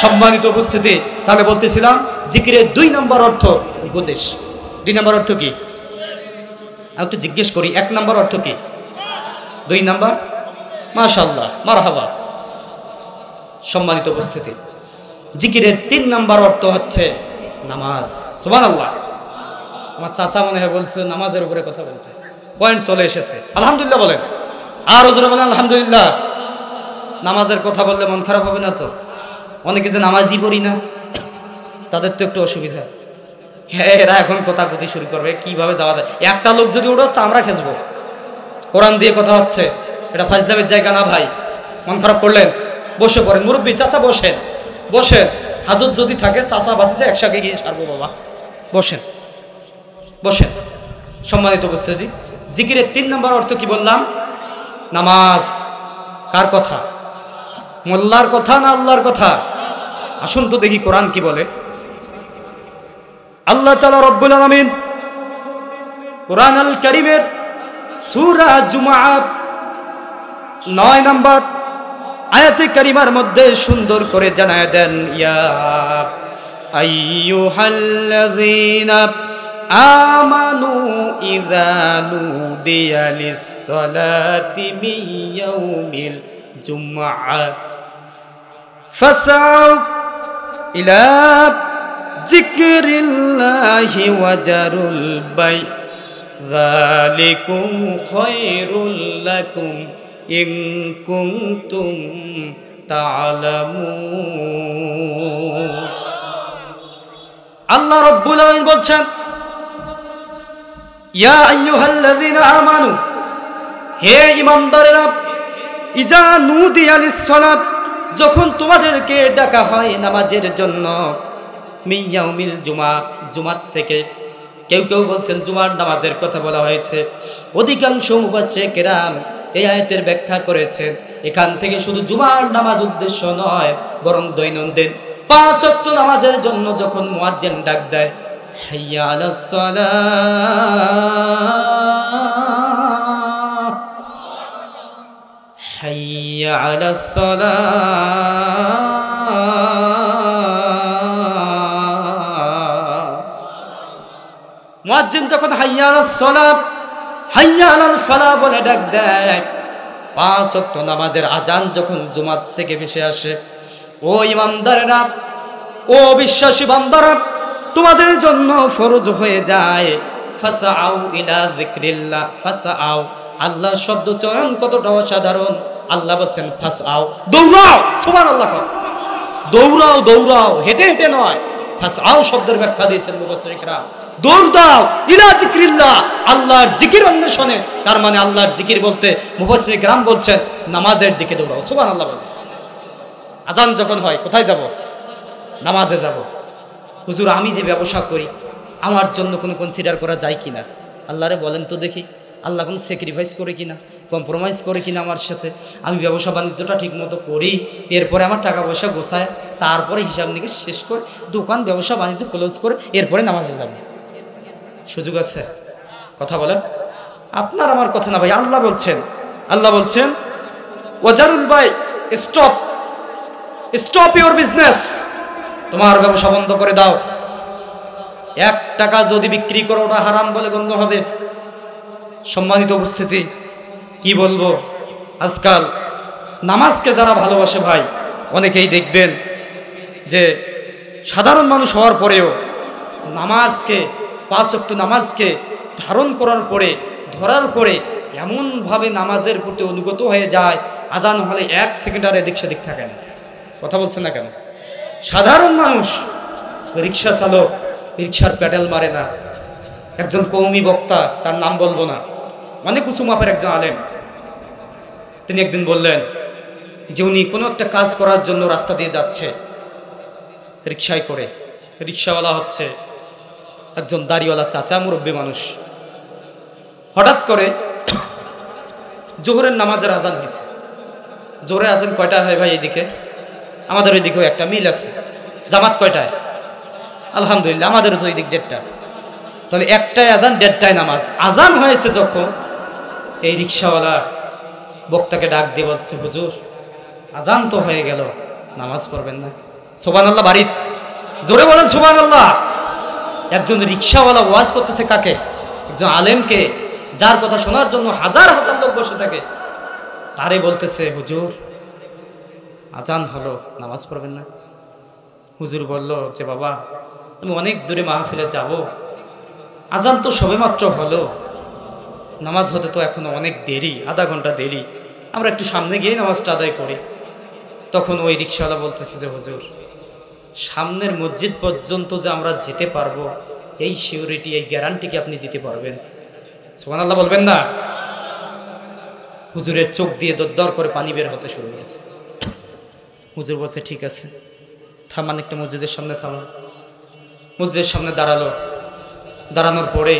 সম্মানিত উপস্থিতি, তাহলে বলতেছিলাম জিকিরের 2 নম্বর অর্থ উপদেশ। 2 নম্বর অর্থ কি? আমি একটু জিজ্ঞেস করি, 1 নম্বর অর্থ কি? 2 নম্বর? মাশাআল্লাহ, মারহাবা। সম্মানিত উপস্থিতি, জিকিরের 3 নম্বর অর্থ হচ্ছে নামাজ। সুবহানাল্লাহ। আমার চাচা মনে হয় বলছিল নামাজের উপরে কথা বলতে, পয়েন্ট চলে এসেছে। আলহামদুলিল্লাহ বলেন, আর ওজোরে বলেন আলহামদুলিল্লাহ। নামাজের কথা বললে মন খারাপ হবে না তো? অনেকে যে নামাজই পড়ি না, তাদের তো একটু অসুবিধা। হ্যাঁ, এরা এখন কথাকুতি শুরু করবে কিভাবে যাওয়া যায়। একটা লোক যদি ওটা হচ্ছে আমরা খেসবো, কোরআন দিয়ে কথা হচ্ছে, এটা ফাজলামের জায়গা না ভাই। মন খারাপ করলেন, বসে পড়েন। মুরব্বী চাচা বসেন, বসেন। হাজত যদি থাকে চাচা ভাতিজা একসাথে গিয়ে সারবো বাবা, বসেন বসেন। সম্মানিত উপস্থিতি, জিকিরের 3 নম্বর অর্থ কি বললাম? নামাজ। কার কথা? মোল্লার কথা না আল্লাহর কথা? আসুন তো দেখি কোরআন কি বলে। আল্লাহ তাআলা রব্বুল আলামিন কোরআন আল কারীমের সূরা জুমআ 9 নম্বর আয়াতে কারিমার মধ্যে সুন্দর করে জানায় দেন, ইয়া আইয়ুহাল্লাযীনা আমানু ইযা নুদিয়া লিস-সালাতি মিন ইয়াউমিল জুমআ ফাসআউ ইলা যিকরিল্লাহি ওয়াজারুল বাই যালিকুম খায়রুল লাকুম ইন কুনতুম তা'লামুন। আল্লাহ রাব্বুল আলামিন বলছেন, ইয়া আইয়ুহাল্লাযীনা আমানু, হে ঈমানদারেরা, ইজা নুদিয়া লিস-সালাত, যখন তোমাদেরকে ডাকা হয় নামাজের জন্য, মিন ইয়াউমিল জুমআ, জুমাত থেকে। কেউ কেউ বলছেন জুমার নামাজের কথা বলা হয়েছে। অধিকাংশ মুফাসসির কেরাম এই আয়াতের ব্যাখ্যা করেছেন, এখান থেকে শুধু জুমার নামাজ উদ্দেশ্য নয়, বরং দৈনন্দিন 5 ওয়াক্ত নামাজের জন্য যখন মুয়াজ্জিন ডাক দেয়, হাইয়া আলাস সালাহ, হাইয়া আলাস সালাহ, মুয়াজ্জিন যখন হাইয়া আলাস সালাহ, হাইয়া আলাল ফালাহ বলে ডাক দেয়, 5 ওয়াক্ত নামাজের আজান যখন জুমাত থেকে ভেসে আসে, ও ঈমানদারেরা, ও বিশ্বাসী বান্দারা, তোমাদের জন্য ফরজ হয়ে যায় ফাসআউ ইলা যিকরিল্লাহ। ফাসআউ, আল্লাহর শব্দ চয়ন কতটা অসাধারণ। আল্লাহ বলছেন ফাসআউ, দৌড়াও। সুবহানাল্লাহ, দৌড়াও, দৌড়াও, হেঁটে হেঁটে নয়। ফাসআউ শব্দের ব্যাখ্যা দিয়েছেন মুফাসসির কেরাম, দৌড় দাও ইলা যিকরিল্লাহ, আল্লাহর জিকির অন্বেষণে। তার মানে আল্লাহর জিকির বলতে মুফাসসির কেরাম বলছেন নামাজের দিকে দৌড়াও। সুবহানাল্লাহ বলেন। আজান যখন হয় কোথায় যাব? নামাজে যাব। হুজুর আমি যে ব্যবসা করি আমার জন্য কোনো কনসিডার করা যায় কিনা? আল্লাহরে বলেন তো দেখি, আল্লাহ কোনো স্যাক্রিফাইস করে কিনা, কম্প্রোমাইজ করে কিনা আমার সাথে। আমি ব্যবসা বাণিজ্যটা ঠিক মতো করি, এরপরে আমার টাকা পয়সা গোছায়, তারপরে হিসাব নিকেশ শেষ করে দোকান ব্যবসা বাণিজ্য ক্লোজ করে এরপরে নামাজে যাব। সুযোগ আছে? কথা বলেন। আপনার আমার কথা না ভাই, আল্লাহ বলছেন। আল্লাহ বলছেন ওয়াজারুল বাই, স্টপ, স্টপ ইওর বিজনেস, তোমার ব্যবসা বন্ধ করে দাও। 1 টাকা যদি বিক্রি করো ওটা হারাম বলে গণ্য হবে। সম্মানিত উপস্থিতি, কি বলবো, আজকাল নামাজকে যারা ভালোবাসে ভাই, অনেকেই দেখবেন যে সাধারণ মানুষ হওয়ার পরেও নামাজকে, 5 ওয়াক্ত নামাজকে ধারণ করার পরে, ধরার পরে এমনভাবে নামাজের প্রতি অনুগত হয়ে যায়, আজান হলে 1 সেকেন্ড আর এদিক সেদিক থাকে না। কথা বলছেন না কেন? সাধারণ মানুষ, রিক্সা চালক, রিক্সার প্যাডেল মারে না। একজন কওমি বক্তা, তার নাম বলবো না, অনেক উঁচু মাপের একজন আলেম, তিনি একদিন বললেন যে উনি কোনো একটা কাজ করার জন্য রাস্তা দিয়ে যাচ্ছে রিক্সায় করে। রিক্সাওয়ালা হচ্ছে একজন দাড়িওয়ালা চাচা, মুরব্বী মানুষ। হঠাৎ করে জোহরের নামাজের আজান হয়েছে। জোহরের আজান কয়টা হয় ভাই? এইদিকে আমাদের ওইদিকেও একটা মিল আছে। জামাত কয়টায়? আলহামদুলিল্লাহ, আমাদেরও তো ওইদিক 1:30। তাহলে 1টায় আজান, 1:30টায় নামাজ। আজান হয়েছে যখন, এই রিক্সাওয়ালা বক্তাকে ডাক দিয়ে বলছে, হুজুর আজান তো হয়ে গেল, নামাজ পড়বেন না? সুবহানাল্লাহ, বাড়ি জোরে বলেন সুবহানাল্লাহ। একজন রিক্সাওয়ালা ওয়াজ করতেছে কাকে? একজন আলেমকে, যার কথা শোনার জন্য হাজার হাজার লোক বসে থাকে। তারে বলতেছে, হুজুর আজান হলো, নামাজ পড়বেন না? হুজুর বলল যে, বাবা আমি অনেক দূরে মাহফিলে যাব, আজান তো সবেমাত্র হলো, নামাজ হতে তো এখনো অনেক দেরি, আধা ঘন্টা দেরি, আমরা একটু সামনে গিয়ে নামাজটা আদায় করি। তখন ওই রিক্সাওয়ালা বলতেছে যে, হুজুর সামনের মসজিদ পর্যন্ত যে আমরা যেতে পারবো, এই সিউরিটি, এই গ্যারান্টি কি আপনি দিতে পারবেন? সুবহানাল্লাহ বলবেন না? হুজুরের চোখ দিয়ে দরদর করে পানি বের হতে শুরু হয়েছে। হুজুর বলছে, ঠিক আছে, থামান, একটা মসজিদের সামনে থামান। মসজিদের সামনে দাঁড়ালো। দাঁড়ানোর পরে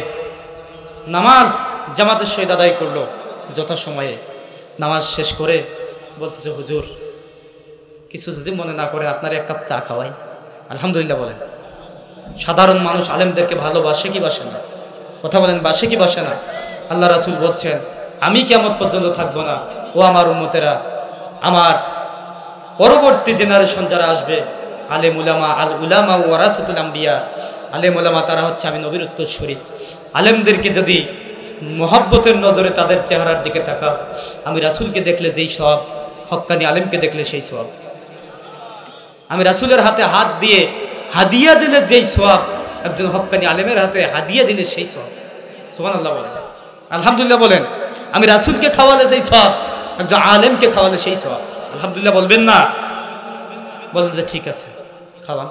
নামাজ জামাতের সহিত আদায় করলো যথাসময়ে। নামাজ শেষ করে বলতেছে, হুজুর কিছু যদি মনে না করে আপনার 1 কাপ চা খাওয়াই। আলহামদুলিল্লাহ বলেন। সাধারণ মানুষ আলেমদেরকে ভালোবাসে কি বাসে না? কথা বলেন, বাসে কি বাসে না? আল্লাহ রাসূল বলছেন, আমি কিয়ামত পর্যন্ত থাকবো না, ও আমার উম্মতেরা, আমার পরবর্তী জেনারেশন যারা আসবে, আলেম উলামা, আল উলামা ওয়ারাসাতুল আম্বিয়া, আলেম উলামা তারা হচ্ছে আমি নবীর উত্তরসূরি। আলেমদেরকে যদি মহব্বতের নজরে তাদের চেহারার দিকে তাকাও, আমি রাসূলকে দেখলে যেই সওয়াব, হক্কানি আলেমকে দেখলে সেই সওয়াব। আমি রাসূলের হাতে হাত দিয়ে হাদিয়া দিলে যেই সওয়াব, একজন হক্কানি আলেমের হাতে হাদিয়া দিলে সেই সওয়াব। সুবহানাল্লাহ বলেন, আলহামদুলিল্লাহ বলেন। আমি রাসূলকে খাওয়ালে যেই সওয়াব, একজন আলেমকে খাওয়ালে সেই সওয়াব। আলহামদুলিল্লাহ বলবেন না? বলেন যে ঠিক আছে, খাওয়ান।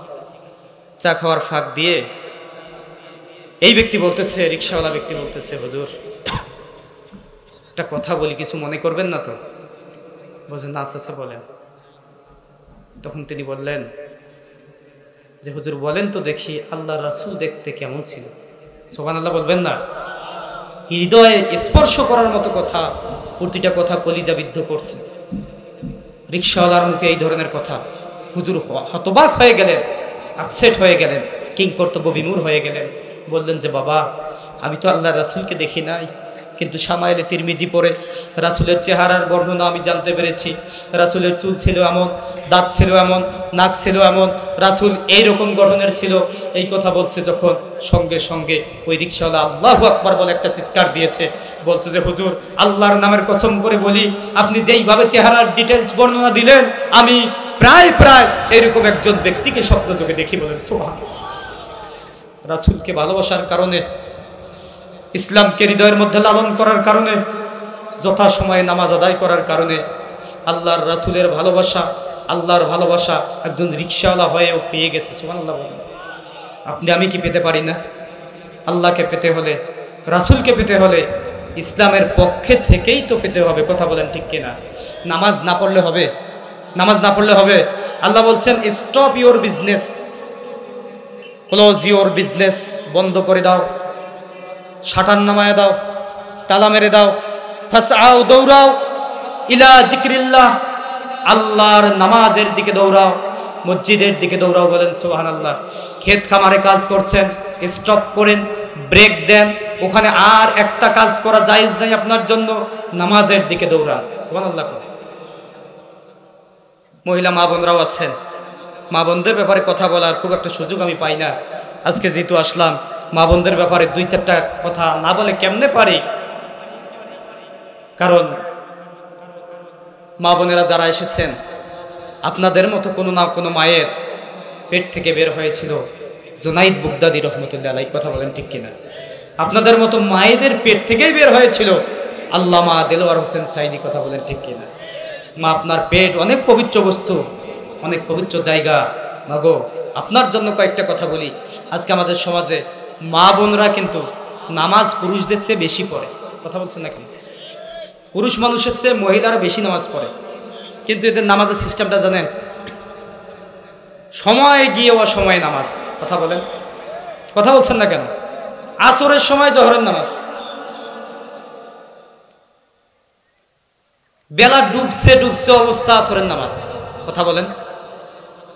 চা খাওয়ার ফাঁক দিয়ে এই ব্যক্তি বলতেছে, রিক্সাওয়ালা ব্যক্তি বলতেছে, হুজুর একটা কথা বলি, কিছু মনে করবেন না তো? বলছেন, না আচ্ছা বলেন। তখন তিনি বললেন যে, হুজুর বলেন তো দেখি, আল্লাহ রাসূল দেখতে কেমন ছিল? সুবহানাল্লাহ বলবেন না? হৃদয়ে স্পর্শ করার মতো কথা, প্রতিটা কথা কলিজা বিদ্ধ করছে। রিক্সাওয়ালার মুখে এই ধরনের কথা। হুজুর হতবাক হয়ে গেলেন, আপসেট হয়ে গেলেন, কিংকর্তব্য বিমূঢ় হয়ে গেলেন। বললেন যে, বাবা আমি তো আল্লাহ রাসূলকে দেখি নাই, কিন্তু শামাইলে তিরমিজি পড়ে রাসূলের চেহারার বর্ণনা আমি জানতে পেরেছি। রাসূলের চুল ছিল এমন, দাঁত ছিল এমন, নাক ছিল এমন, রাসূল এইরকম গঠনের ছিল। এই কথা বলছে যখন, সঙ্গে সঙ্গে ওই রিক্সাওয়ালা আল্লাহু আকবার বলে একটা চিৎকার দিয়েছে। বলছে যে, হুজুর আল্লাহর নামের কসম করে বলি, আপনি যেইভাবে চেহারার ডিটেলস বর্ণনা দিলেন, আমি প্রায় এরকম একজন ব্যক্তিকে স্বপ্ন যোগে দেখি। বলেন সুবহানাল্লাহ। রাসূলকে ভালোবাসার কারণে, ইসলামকে হৃদয়ের মধ্যে লালন করার কারণে, যথাসময়ে নামাজ আদায় করার কারণে আল্লাহর রাসূলের ভালোবাসা, আল্লাহর ভালোবাসা একজন রিক্সাওয়ালা হয়েও পেয়ে গেছে। সুবহানাল্লাহ। আপনি আমি কি পেতে পারি না? আল্লাহকে পেতে হলে, রাসূলকে পেতে হলে ইসলামের পক্ষে থেকেই তো পেতে হবে। কথা বলেন ঠিক কিনা? নামাজ না পড়লে হবে? নামাজ না পড়লে হবে? আল্লাহ বলছেন, stop your business, close your business, বন্ধ করে দাও, শাটার নামায় দাও, তালা মেরে দাও, ফাসআউ, দৌড়াও, ইলা যিকরিল্লাহ, আল্লাহর নামাজের দিকে দৌড়াও, মসজিদের দিকে দৌড়াও। বলেন সুবহানাল্লাহ। ক্ষেত খামারে কাজ করছেন, স্টপ করেন, ব্রেক দেন, ওখানে আর একটা কাজ করা জায়েজ নাই আপনার জন্য, নামাজের দিকে দৌড়ান। সুবহানাল্লাহ। মহিলা মা বোনরাও আছেন, মা বোনদের ব্যাপারে কথা বলার খুব একটা সুযোগ আমি পাই না। আজকে যেহেতু আসলাম, মা বোনদের ব্যাপারে 2-4টা কথা না বলে কেমনে পারি? কারণ মা বোনেরা যারা এসেছেন, আপনাদের মতো কোনো না কোনো মায়ের পেট থেকে বের হয়েছিল জুনাইদ বুগদাদি রহমতুল্লাহ আলাইহি। কথা বলেন ঠিক কিনা? আপনাদের মতো মায়েদের পেট থেকেই বের হয়েছিল আল্লামা দেলোয়ার হোসেন সাইদি। কথা বলেন ঠিক কিনা? মা, আপনার পেট অনেক পবিত্র বস্তু, অনেক পবিত্র জায়গা। মাগো, আপনার জন্য কয়েকটা কথা বলি। আজকে আমাদের সমাজে মা বোনরা কিন্তু নামাজ পুরুষদের চেয়ে বেশি পড়ে। কথা বলছেন না কেন? পুরুষ মানুষের চেয়ে মহিলারা বেশি নামাজ পড়ে, কিন্তু এদের নামাজের সিস্টেমটা জানেন? সময় গিয়ে অসময়ে নামাজ। কথা বলেন, কথা বলছেন না কেন? আসরের সময় জোহরের নামাজ, বেলা ডুবছে ডুবছে অবস্থা আসরের নামাজ, কথা বলেন,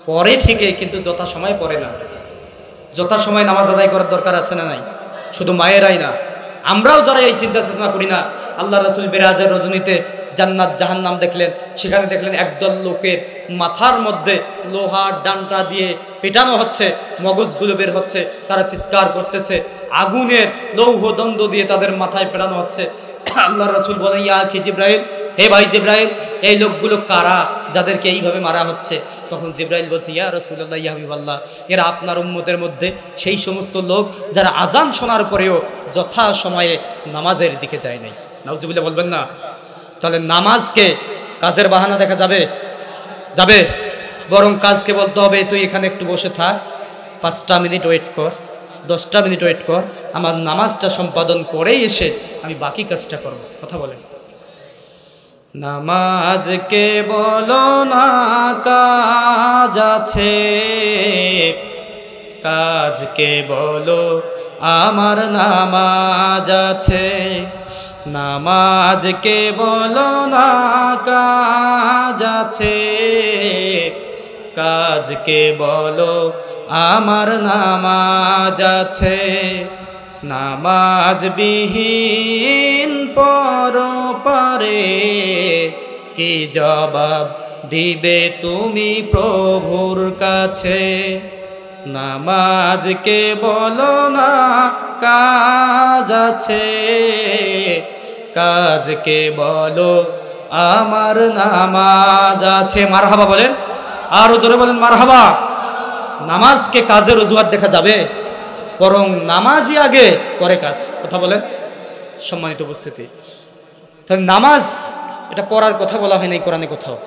পরে ঠিকই কিন্তু যথা সময় পড়ে না। যথা সময় নামাজ আদায় করার দরকার আছে না নাই? শুধু মায়েরাই না, আমরাও যারা এই চিন্তা চেতনা করি না। আল্লাহ রাসূল বিরাজের রজনীতে জান্নাত জাহান্নাম দেখলেন, সেখানে দেখলেন একদল লোকের মাথার মধ্যে লোহার ডান্টা দিয়ে পেটানো হচ্ছে, মগজগুলো বের হচ্ছে, তারা চিৎকার করতেছে, আগুনের লৌহ দণ্ড দিয়ে তাদের মাথায় পেটানো হচ্ছে। আল্লাহ রাসূল বলেন, ইয়া কি জিব্রাইল, হে ভাই জিব্রাইল, এই লোকগুলো কারা যাদেরকে এইভাবে মারা হচ্ছে? তখন জিব্রাইল বলছে, ইয়া রাসূলুল্লাহ, ইয়া হাবিবাল্লাহ, এরা আপনার উম্মতের মধ্যে সেই সমস্ত লোক যারা আজান শোনার পরেও যথা সময়ে নামাজের দিকে যায় নাই। নাউজুবিল্লাহ বলবেন না? তাহলে নামাজকে কাজের বাহানা দেখা যাবে? যাবে? বরং কাজকে বলতে হবে, তুই এখানে একটু বসে থাক, 5টা মিনিট ওয়েট কর, 10টা মিনিট ওয়েট কর, আমার নামাজটা সম্পাদন করেই এসে আমি বাকি কাজটা করব। কথা বলেন। নামাজকে বলো না কাজ আছে, কাজকে বলো আমার নামাজ আছে। নামাজকে বলো না কাজ আছে, কাজকে বলো আমার নামাজ আছে। নামাজ বিহীন পরপারে কি জবাব দিবে তুমি প্রভুর কাছে? নামাজকে বলো না কাজ আছে, কাজকে বলো আমার নামাজ আছে। মারহাবা বলেন, আরো জোরে বলেন মারহাবা। নামাজকে কাজের অজুহাত দেখা যাবে? বরং নামাজই আগে, পরে কাজ। কথা বলেন। সম্মানিত উপস্থিতি, তাহলে নামাজ এটা পড়ার কথা বলা হয় নাই কোরআনে কোথাও।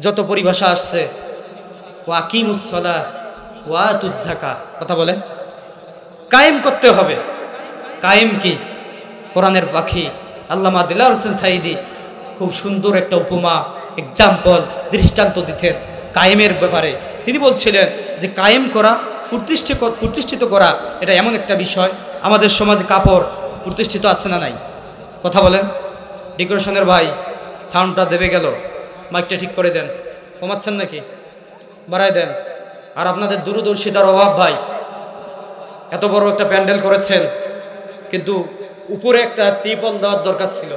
যত পরিভাষা আসছে, ওয়াকিমুস সালাহ ওয়া আতুজ যাকাত, কথা বলেন, কায়েম করতে হবে। কায়েম কি? কোরআনের পাখি আল্লামা দিলওয়ার হোসেন সাঈদী খুব সুন্দর একটা উপমা, এক্সাম্পল, দৃষ্টান্ত দিতেন কায়েমের ব্যাপারে। তিনি বলছিলেন যে কায়েম করা, প্রতিষ্ঠিত করা, এটা এমন একটা বিষয়। আমাদের সমাজে কাপড় প্রতিষ্ঠিত আছে না নাই? কথা বলেন। ডেকোরেশনের ভাই সাউন্ডটা দেবে গেল, মাইকটা ঠিক করে দেন, কমাচ্ছেন নাকি? বাড়ায় দেন। আর আপনাদের দূরদর্শিতার অভাব ভাই, এত বড় একটা প্যান্ডেল করেছেন, কিন্তু উপরে একটা ত্রিপল দেওয়ার দরকার ছিল।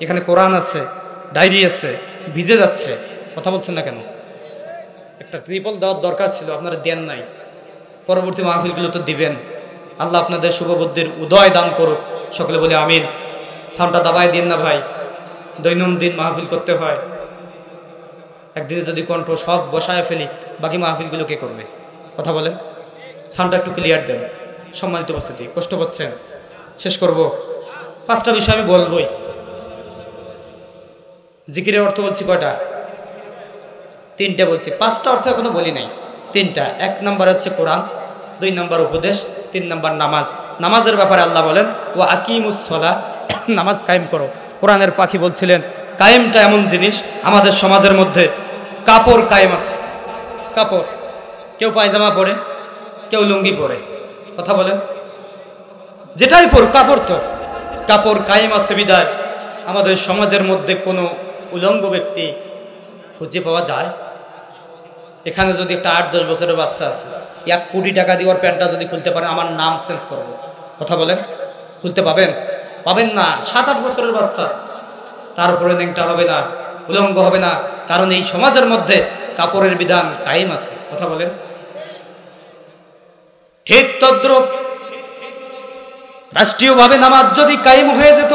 এখানে কোরআন আছে, ডায়েরি আছে, ভিজে যাচ্ছে, কথা বলছেন না কেন? একটা ত্রিপল দেওয়ার দরকার ছিল, আপনারা দেন নাই। পরবর্তী মাহফিলগুলো তো দিবেন। আল্লাহ আপনাদের শুভবুদ্ধির উদয় দান করুক, সকলে বলে আমিন। সাউন্ডটা দাবায় দিন না ভাই, দৈনন্দিন মাহফিল করতে হয়। একদিনে যদি কণ্ঠ সব বসায় ফেলি, বাকি মাহফিলগুলো কে করবে? কথা বলেন। সাউন্ডটা একটু ক্লিয়ার দেন। সম্মানিত উপস্থিতি, কষ্ট পাচ্ছেন? শেষ করব। 5টা বিষয় আমি বলবই। জিকিরের অর্থ বলছি কয়টা? 3টে বলছি, 5টা অর্থ এখনো বলি নাই। 3টা। 1 নম্বর হচ্ছে কোরআন, 2 নম্বর উপদেশ, 3 নম্বর নামাজ। নামাজের ব্যাপারে আল্লাহ বলেন, ও আকিমুস সালাহ, নামাজ কায়েম করো। কোরআনের পাখি বলছিলেন কায়েমটা এমন জিনিস, আমাদের সমাজের মধ্যে কাপড় কায়েম আছে। কাপড়, কেউ পায়জামা পরে, কেউ লুঙ্গি পরে, কথা বলেন, যেটাই পড়ুক কাপড়, তো কাপড় কায়েম আছে বিদায় আমাদের সমাজের মধ্যে কোনো উলঙ্গ ব্যক্তি খুঁজে পাওয়া যায়? এখানে যদি একটা 8-10 বছরের বাচ্চা আছে, 1 কোটি টাকা দিয়ে ওর প্যান্টটা যদি খুলতে পারে, আমার নাম চেঞ্জ করবো। কথা বলেন, খুলতে পাবেন? পাবেন না। 7-8 বছরের বাচ্চা, তারপরে নেংটা হবে না, উলঙ্গ হবে না, কারণ এই সমাজের মধ্যে কাপড়ের বিধান কায়েম আছে। কথা বলেন। ঠিক তদ্রূপ রাষ্ট্রীয়ভাবে নামাজ যদি কায়েম হয়ে যেত,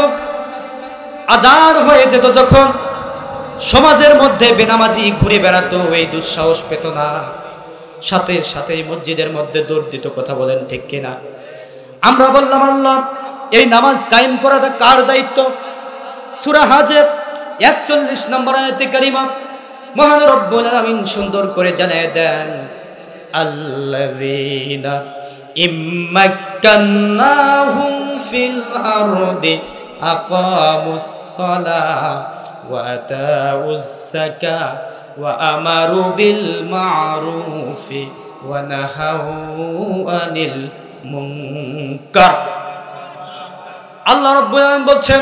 আজান হয়ে যেত, যখন সমাজের মধ্যে বেনামাজি ঘুরে বেড়াতো, এই দুঃসাহস পেত না, সাথে সাথে মসজিদের মধ্যে দৌড় দিত। কথা বলেন ঠিক কিনা? আমরা বললাম আল্লাহ এই নামাজ কায়েম করাটা কার দায়িত্ব? সূরা হাজের 41 নম্বর আয়াতে কারিমা মহান রব্বুল আলামিন সুন্দর করে জানিয়ে দেন, আল্লাযীনা ইম্মাক্কান্নাহুম ফিল আরদি আকামুস সালাহ ওয়া আতাউস যাকাত ওয়া আমারু বিল মা'রুফি ওয়া নাহাউ আনিল মুনকার। আল্লাহ রাব্বুল আলামিন বলছেন,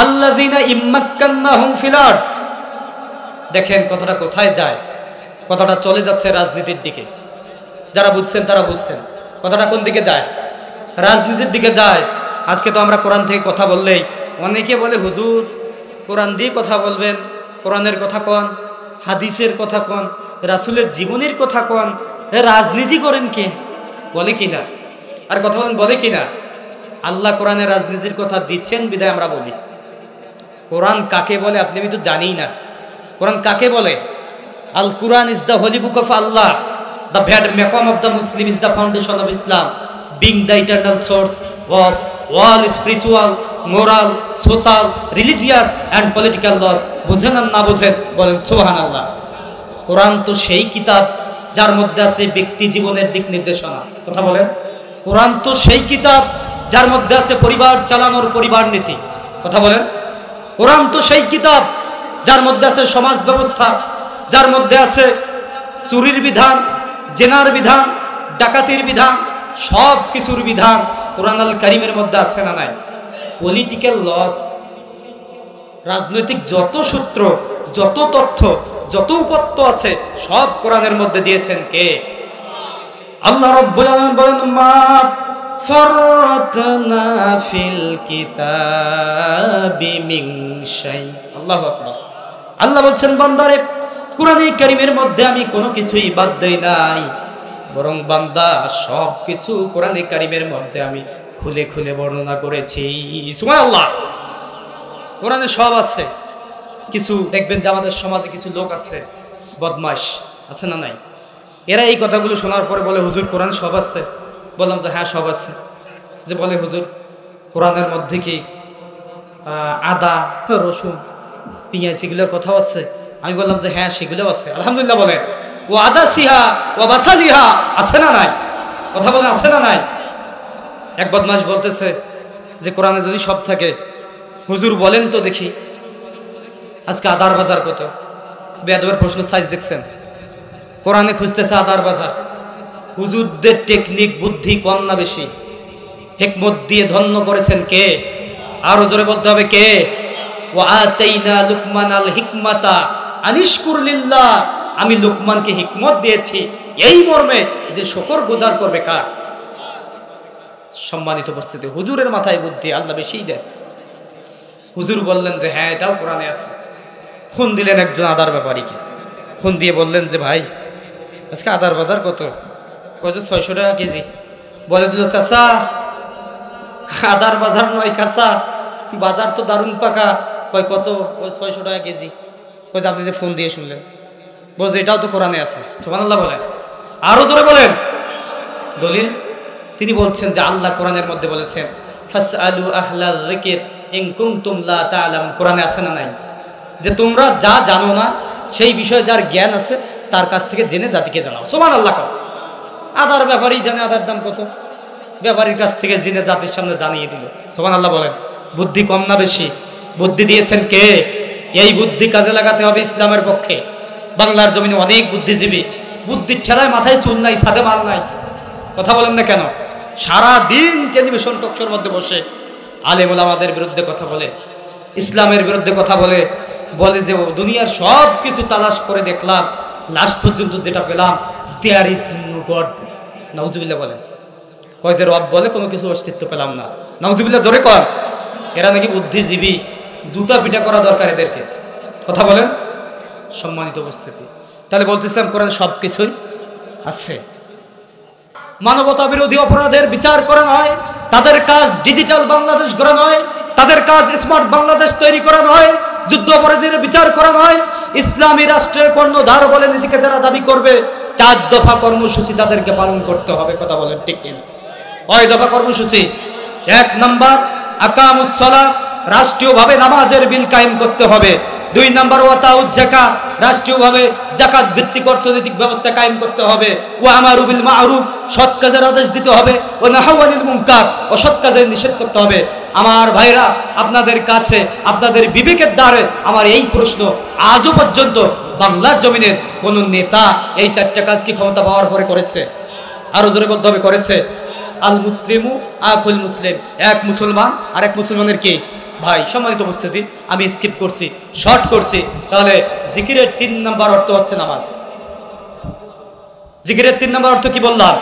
আল্লাযীনা ইম্মাক্কান্নাহুম ফিল আরদ। দেখেন কথাটা কোথায় যায়, কথাটা চলে যাচ্ছে রাজনীতির দিকে। যারা বুঝছেন তারা বুঝছেন কথাটা কোন দিকে যায়, রাজনীতির দিকে যায়। আজকে তো আমরা কোরআন থেকে কথা বললেই অনেকে বলে হুজুর কোরআন দিয়ে কথা বলবেন, কোরআনের কথা কন, হাদিসের কথা কন, রাসূলের জীবনের কথা কন, রাজনীতি করেন কে, বলে কিনা? আর কথা বলেন, বলে কিনা? আল্লাহ কোরআনের রাজনীতির কথা দিচ্ছেন বিধায় আমরা বলি। কোরআন কাকে বলে আপনি আমি তো জানি না। কোরআন কাকে বলে? Al Quran is the holy book of Allah, the vade mecum of the Muslim is the foundation of Islam, being the eternal source of all spiritual, moral, social, religious and political laws। বুঝেন আর না বুঝেন বলেন সুবহানাল্লাহ। কোরআন তো সেই কিতাব যার মধ্যে আছে ব্যক্তি জীবনের দিক নির্দেশনা, কথা বলেন। কোরআন তো সেই কিতাব যার মধ্যে আছে পরিবার চালানোর পরিবার নীতি, কথা বলেন। কোরআন তো সেই কিতাব যার মধ্যে আছে সমাজ ব্যবস্থা, যার মধ্যে আছে চুরির বিধান, জেনার বিধান, ডাকাতির বিধান, সব কিছুর বিধান কোরআন আল কারীমের মধ্যে আছে না নাই? পলিটিক্যাল লস, রাজনৈতিক যত সূত্র, যত তথ্য, যত উপত্য আছে সব কোরআনের মধ্যে দিয়েছেন কে? আল্লাহ রাব্বুল আলামিন বলেন মা ফাররাতনা ফিল কিতাবি মিন শাই। আল্লাহু আকবার। আল্লাহ বলছেন বান্দারে কোরআনে কারীমের মধ্যে আমি কোনো কিছুই বাদ দেই নাই, বরং বান্দা সব কিছু কোরআনে কারীমের মধ্যে আমি খুলে খুলে বর্ণনা করেছি। সুবহানাল্লাহ। কোরআনে সব আছে। কিছু দেখবেন যে আমাদের সমাজে কিছু লোক আছে বদমাশ, আছে না নাই? এরা এই কথাগুলো শোনার পরে বলে হুজুর কোরআন সব আছে। বললাম যে হ্যাঁ সব আছে। যে বলে হুজুর কোরআনের মধ্যে কি আদা, রসুন, পেঁয়াজ এগুলোর কথাও আছে? আমি বললাম যে হ্যাঁ সেগুলোও আছে। আলহামদুলিল্লাহ বলে। ও আদা সিহা ও বাসালিহা আছে না নাই? কথা বলে আছে না নাই? এক বদমাশ বলতেছে যে কোরআনে যদি সব থাকে হুজুর বলেন তো দেখি আজকে আদার বাজার কত? বেয়াদবের প্রশ্ন সাইজ দেখছেন? কোরআনে খুঁজতেছে আদার বাজার। হুজুরদের টেকনিক বুদ্ধি কম না বেশি? হিকমত দিয়ে ধন্য করেছেন কে? আরো জোরে বলতে হবে কে? ওয়া আতাইনা লুকমানাল হিকমাতা আনিশকুর লিল্লাহ। আমি লুকমানকে হিকমত দিয়েছি এই মর্মে যে শুকর গুজার করবে কার? সম্মানিত উপস্থিতি, হুজুরের মাথায় বুদ্ধি আল্লাহ বেশিই দেয়। হুজুর বললেন যে হ্যাঁ এটাও কোরআনে আছে। ফোন দিলেন একজন আদার ব্যাপারীকে, ফোন দিয়ে বললেন যে ভাই আজকে আদার বাজার কত? কয়েছে 600 টাকা কেজি। বলে দিল চাচা আদার বাজার নয় কাঁচা, বাজার তো দারুণ পাকা। কয় কত? ওই 600 টাকা কেজি। কয়েছে আপনি যে ফোন দিয়ে শুনলেন, বলছে এটাও তো কোরআনে আছে। সুবহানাল্লাহ বলেন। আরো জোরে বলেন দলিল। তিনি বলছেন যে আল্লাহ কোরআনের মধ্যে বলেছেন ফাসআলু আহলাল যিকর ইন কুনতুম লা তা'লামুন। কোরআনে আছে না নাই? যে তোমরা যা জানো না সেই বিষয়ে যার জ্ঞান আছে তার কাছ থেকে জেনে জাতিকে জানাও। সুবহানাল্লাহ। আদার ব্যাপারই জানে আদার দাম কত, ব্যাপারীর কাছ থেকে জেনে জাতির সামনে জানিয়ে দিল। সুবহানাল্লাহ বলেন। বুদ্ধি কম না বেশি? বুদ্ধি দিয়েছেন কে? এই বুদ্ধি কাজে লাগাতে হবে ইসলামের পক্ষে। বাংলার জমিনে অনেক বুদ্ধিজীবী, বুদ্ধির ঠেলায় মাথায় চুল নাই, ছাদে মাল নাই। কথা বলেন না কেন? সারা দিন টেলিভিশন টকশোর মধ্যে বসে আলেম ওলামাদের বিরুদ্ধে কথা বলে, ইসলামের বিরুদ্ধে কথা বলে, বলে যে দুনিয়ার সব কিছু তালাশ করে দেখলাম, লাস্ট পর্যন্ত যেটা পেলাম দেয়ার ইজ নো গড। নাউজুবিল্লাহ বলেন। কয় যে রব বলে কোনো কিছু অস্তিত্ব পেলাম না। নাউজুবিল্লাহ জোরে কর। এরা নাকি বুদ্ধিজীবী, জুতা পিটা করা দরকার এদেরকে। কথা বলেন। সম্মানিত উপস্থিতি, তাহলে বলতেছিলাম কোরআন সব কিছুই আছে। মানবতা বিরোধী অপরাধের বিচার করা নয়, তাদের কাজ ডিজিটাল বাংলাদেশ গড়া নয়, তাদের কাজ স্মার্ট বাংলাদেশ তৈরি করা নয়, যুদ্ধ অপরাধীদের বিচার করা নয়। ইসলামী রাষ্ট্রের কর্ণধার বলে নিজেকে যারা দাবি করবে 4 দফা কর্মসূচি তাদেরকে পালন করতে হবে। কথা বলেন ঠিক কিনা? 9 দফা কর্মসূচি। 1 নাম্বার আকামুস সালাহ, রাষ্ট্রীয়ভাবে নামাজের বিল কায়েম করতে হবে। 2 নাম্বার ওয়াতাউজ যাকাত, রাষ্ট্রীয়ভাবে যাকাত ভিত্তিক অর্থনৈতিক ব্যবস্থা কায়েম করতে হবে। ওয়া আমারু বিল মা'রুফ, সৎ কাজের আদেশ দিতে হবে। ওয়া নাহু আনিল মুনকার, অসৎ কাজের নিষেধ করতে হবে। আমার ভাইরা, আপনাদের কাছে আপনাদের বিবেকের দ্বারে আমার এই প্রশ্ন, আজও পর্যন্ত বাংলার জমিনের কোন নেতা এই 4টা কাজ কি ক্ষমতা পাওয়ার পরে করেছে? আরো জোরে বলতে হবে করেছে? আল মুসলিমু আকুল মুসলিম, এক মুসলমান আর এক মুসলমানের কি ভাই সম্মানিত উপস্থিতি, আমি স্কিপ করছি, শর্ট করছি। তাহলে জিকিরের 3 নাম্বার অর্থ হচ্ছে নামাজ। জিকিরের 3 নাম্বার অর্থ কি বললাম?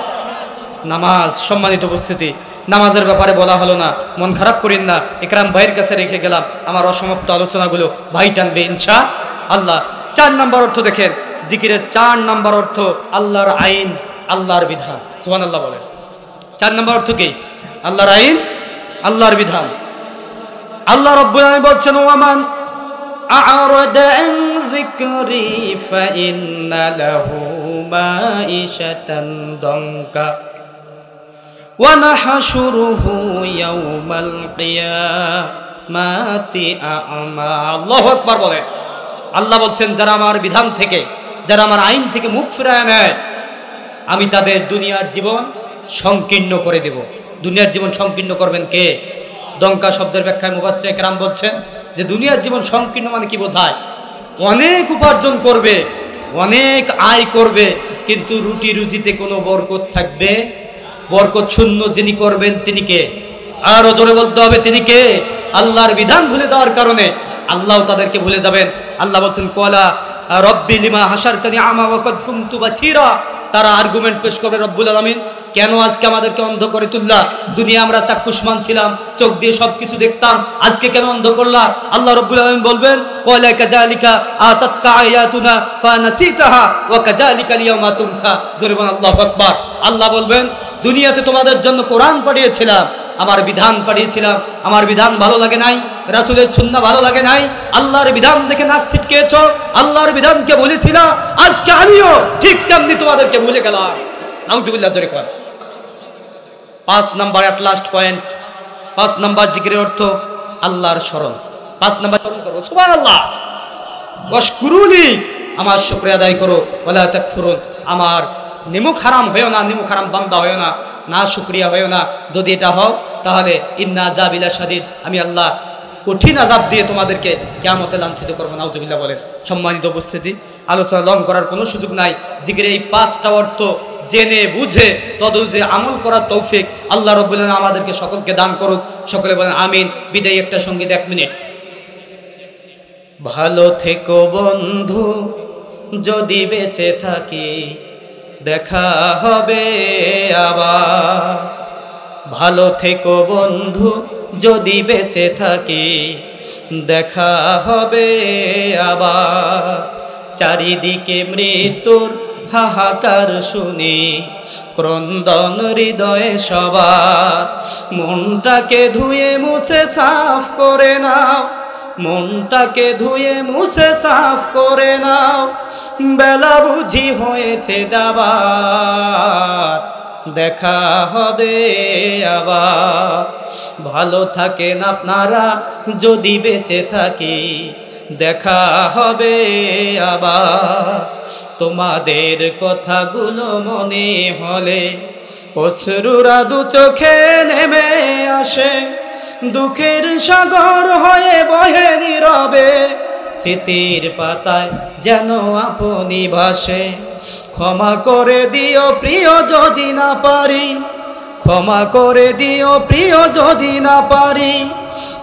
নামাজ। সম্মানিত উপস্থিতি, নামাজের ব্যাপারে বলা হলো না, মন খারাপ করেন না, একরাম ভাইয়ের কাছে রেখে গেলাম আমার অসমাপ্ত আলোচনাগুলো, ভাই টানবে ইনশাআল্লাহ। 4 নাম্বার অর্থ দেখেন, জিকিরের 4 নাম্বার অর্থ আল্লাহর আইন, আল্লাহর বিধান। সুবহানাল্লাহ বলেন। 4 নাম্বার অর্থ কি? আল্লাহর আইন, আল্লাহর বিধান। আল্লাহ রাব্বুল আলামিন বলছেন, ওয়ামান আ'রাদা আন যিকরি ফাইন্না লাহু মাঈশাতান দানকা ওয়া নাহশুরুহু ইয়াওমাল কিয়ামাতি আ'মা। আল্লাহু আকবার বলেন। আল্লাহ বলছেন, যারা আমার বিধান থেকে, যারা আমার আইন থেকে মুখ ফিরায় নেয়, আমি তাদের দুনিয়ার জীবন সংকীর্ণ করে দেব। দুনিয়ার জীবন সংকীর্ণ করবেন কে? দঙ্কা শব্দের ব্যাখ্যায় মুফাসসির কেরাম বলছেন যে দুনিয়ার জীবন সংকীর্ণ মানে কি বোঝায়? অনেক উপার্জন করবে, অনেক আয় করবে, কিন্তু রুটি রুজিতে কোনো বরকত থাকবে? বরকত শূন্য যিনি করবেন তিনি কে? আরো জোরে বলতে হবে, তিনি কে? আল্লাহর বিধান ভুলে যাওয়ার কারণে আল্লাহ তাদেরকে ভুলে যাবেন। আল্লাহ বলছেন, ক্বালা রব্বি লিমা হাশারতানি আমা ওয়া কাদ কুনতু বাসীরা। তারা আর্গুমেন্ট পেশ করবে, রব্বুল আলামিন কেন আজকে আমাদেরকে অন্ধ করে তুললা? দুনিয়া আমরা চাক্ষুষ্মান ছিলাম, চোখ দিয়ে সবকিছু দেখতাম, আজকে কেন অন্ধ করলা? আল্লাহ রব্বুল আলামিন বলবেন, ওয়ালা কাযালিকা আতাতকা আয়াতুনা ফানাসিতাহা ওয়া কাযালিকা আল-ইয়াওমা তুনসা। জোরে বলেন আল্লাহু আকবার। আল্লাহ বলবেন, দুনিয়াতে তোমাদের জন্য কোরআন পাঠিয়েছিলাম, আমার বিধান পাঠিয়েছিলাম, আমার বিধান ভালো লাগে নাই, রাসূলের সুন্নাহ ভালো লাগে নাই, আল্লাহর বিধান দেখে নাক ছিটকেছো, আল্লাহর বিধানকে বলেছিলাম, আজকে আমিও ঠিক তেমনি তোমাদেরকে ভুলে গেলাম। নাউজুবিল্লাহ। জোরে কোন 5 number at last point. 5 number জিকিরের অর্থ আল্লাহর স্মরণ। 5 নাম্বার স্মরণ করো, সুবহানাল্লাহ। ওয়াশকুরুলি, আমার শুকরিয়া আদায় করো, ওয়ালা তাকফুরুন, আমার নিমুখ হারাম হয়েও না, নিমুখ হারাম বান্দা হয়েও না, না শুকরিয়া হয়েও না। যদি এটা হও তাহলে ইন্না আযাবিলা শাদীদ, আমি আল্লাহ কঠিন আযাব দিয়ে তোমাদেরকে কিয়ামতে লাঞ্ছিত করব। নাউজুবিল্লাহ বলেন। সম্মানিত উপস্থিতি, আলোচনা লং করার কোনো সুযোগ নাই। জিকিরের এই 5টা অর্থ জেনে বুঝে তদনুযায়ী আমল করার তৌফিক আল্লাহ রাব্বুল আলামিন আমাদেরকে সকলকে দান করুক। সকলে বলেন আমিন। বিদায় একটা সঙ্গীত 1 মিনিট। ভালো থেকো বন্ধু, যদি বেঁচে থাকি দেখা হবে আবার। ভালো থেকো বন্ধু, যদি বেঁচে থাকি দেখা হবে আবার। চারিদিকে মৃত্যুর হাহাকার শুনি, ক্রন্দন হৃদয়ে সবার। মনটাকে ধুয়ে মুছে সাফ করে নাও, মনটাকে ধুয়ে মুছে সাফ করে নাও, বেলা বুঝি হয়েছে যাবার, দেখা হবে আবার। ভালো থাকেন আপনারা যদি বেঁচে থাকি দেখা হবে আবার। তোমাদের কথাগুলো মনে হলে অশ্রুরা দু চোখে নেমে আসে, দুঃখের সাগর হয়ে বহে নীরবে, স্মৃতির পাতায় যেন আপনি ভাসে। ক্ষমা করে দিও প্রিয় যদি না পারি, ক্ষমা করে দিও প্রিয় যদি না পারি,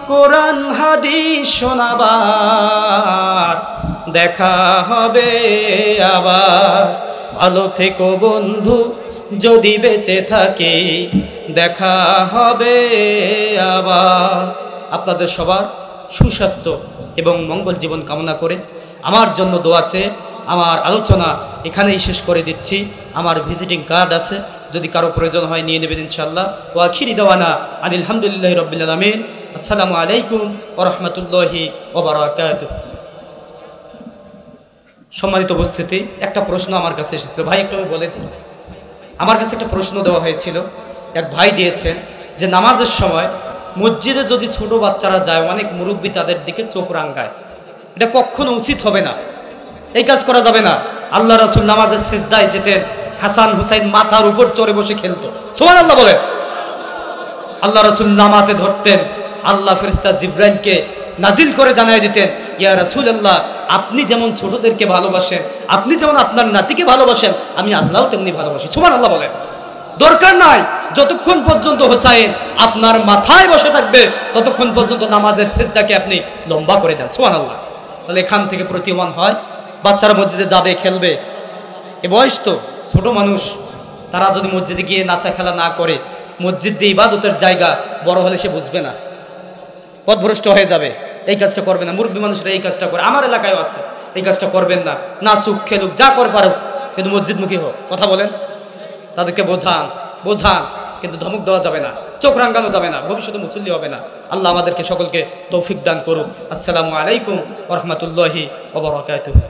কোরআন হাদিস শোনাবার, দেখা হবে আবার। ভালো থেকো বন্ধু যদি বেঁচে থাকি দেখা হবে আবার। আপনাদের সবার সুস্বাস্থ্য এবং মঙ্গল জীবন কামনা করে আমার জন্য দোয়া চেয়ে আমার আলোচনা এখানেই শেষ করে দিচ্ছি। আমার ভিজিটিং কার্ড আছে, যদি কারো প্রয়োজন হয় নিয়ে নেবেন ইনশাআল্লাহ। ওয়া আখিরি দাওয়ানা আনিল হামদুলিল্লাহি রাব্বিল আলামিন। আসসালামু আলাইকুম ওয়া রাহমাতুল্লাহি ওয়া বারাকাতুহু। সম্মানিত উপস্থিতি, একটা প্রশ্ন আমার কাছে এসেছিল, ভাই একটু বলে দিন। আমার কাছে একটা প্রশ্ন দেওয়া হয়েছিল, এক ভাই দিয়েছেন যে নামাজের সময় মসজিদে যদি ছোট বাচ্চারা যায়, অনেক মুরব্বী তাদের দিকে চোখ রাঙায়, এটা কখনো উচিত হবে না, এই কাজ করা যাবে না। আল্লাহ রাসূল নামাজের সিজদায় যেতেন, হাসান হুসাইন মাথার উপর চড়ে বসে খেলতো, সুবহানাল্লাহ বলে। আল্লাহ রাসূল নামাতে ধরতেন, আল্লাহ ফেরেশতা জিবরাইলকে নাজিল করে জানাই দিতেন, ইয়া রাসূলুল্লাহ, আপনি যেমন ছোটদেরকে ভালোবাসেন, আপনি যেমন আপনার নাতিকে ভালোবাসেন, আমি আল্লাহও তেমনি ভালোবাসি, সুবহানাল্লাহ বলেন। দরকার নাই যতক্ষণ পর্যন্ত হোসাইন আপনার মাথায় বসে থাকবে ততক্ষণ পর্যন্ত নামাজের সিজদাকে আপনি লম্বা করে দেন। সুবহানাল্লাহ। তাহলে এখান থেকে প্রতীয়মান হয় বাচ্চারা মসজিদে যাবে, খেলবে, এ বয়স তো ছোট মানুষ, তারা যদি মসজিদে গিয়ে নাচা খেলা না করে, মসজিদ দিয়ে ইবাদতের জায়গা, বড় হলে সে বুঝবে না, পথভ্রষ্ট হয়ে যাবে। এই কাজটা করবে না। মুরব্বী মানুষরা এই কাজটা করে, আমার এলাকায়ও আছে। এই কাজটা করবেন না। নাচুক, খেলুক, যা করে পারুক, কিন্তু মসজিদমুখী হোক। কথা বলেন, তাদেরকে বোঝান, কিন্তু ধমক দেওয়া যাবে না, চোখ রাঙ্গানো যাবে না, ভবিষ্যতে মুসল্লি হবে না। আল্লাহ আমাদেরকে সকলকে তৌফিক দান করুক। আসসালামু আলাইকুম ওয়া রাহমাতুল্লাহি ওয়া বারাকাতুহু।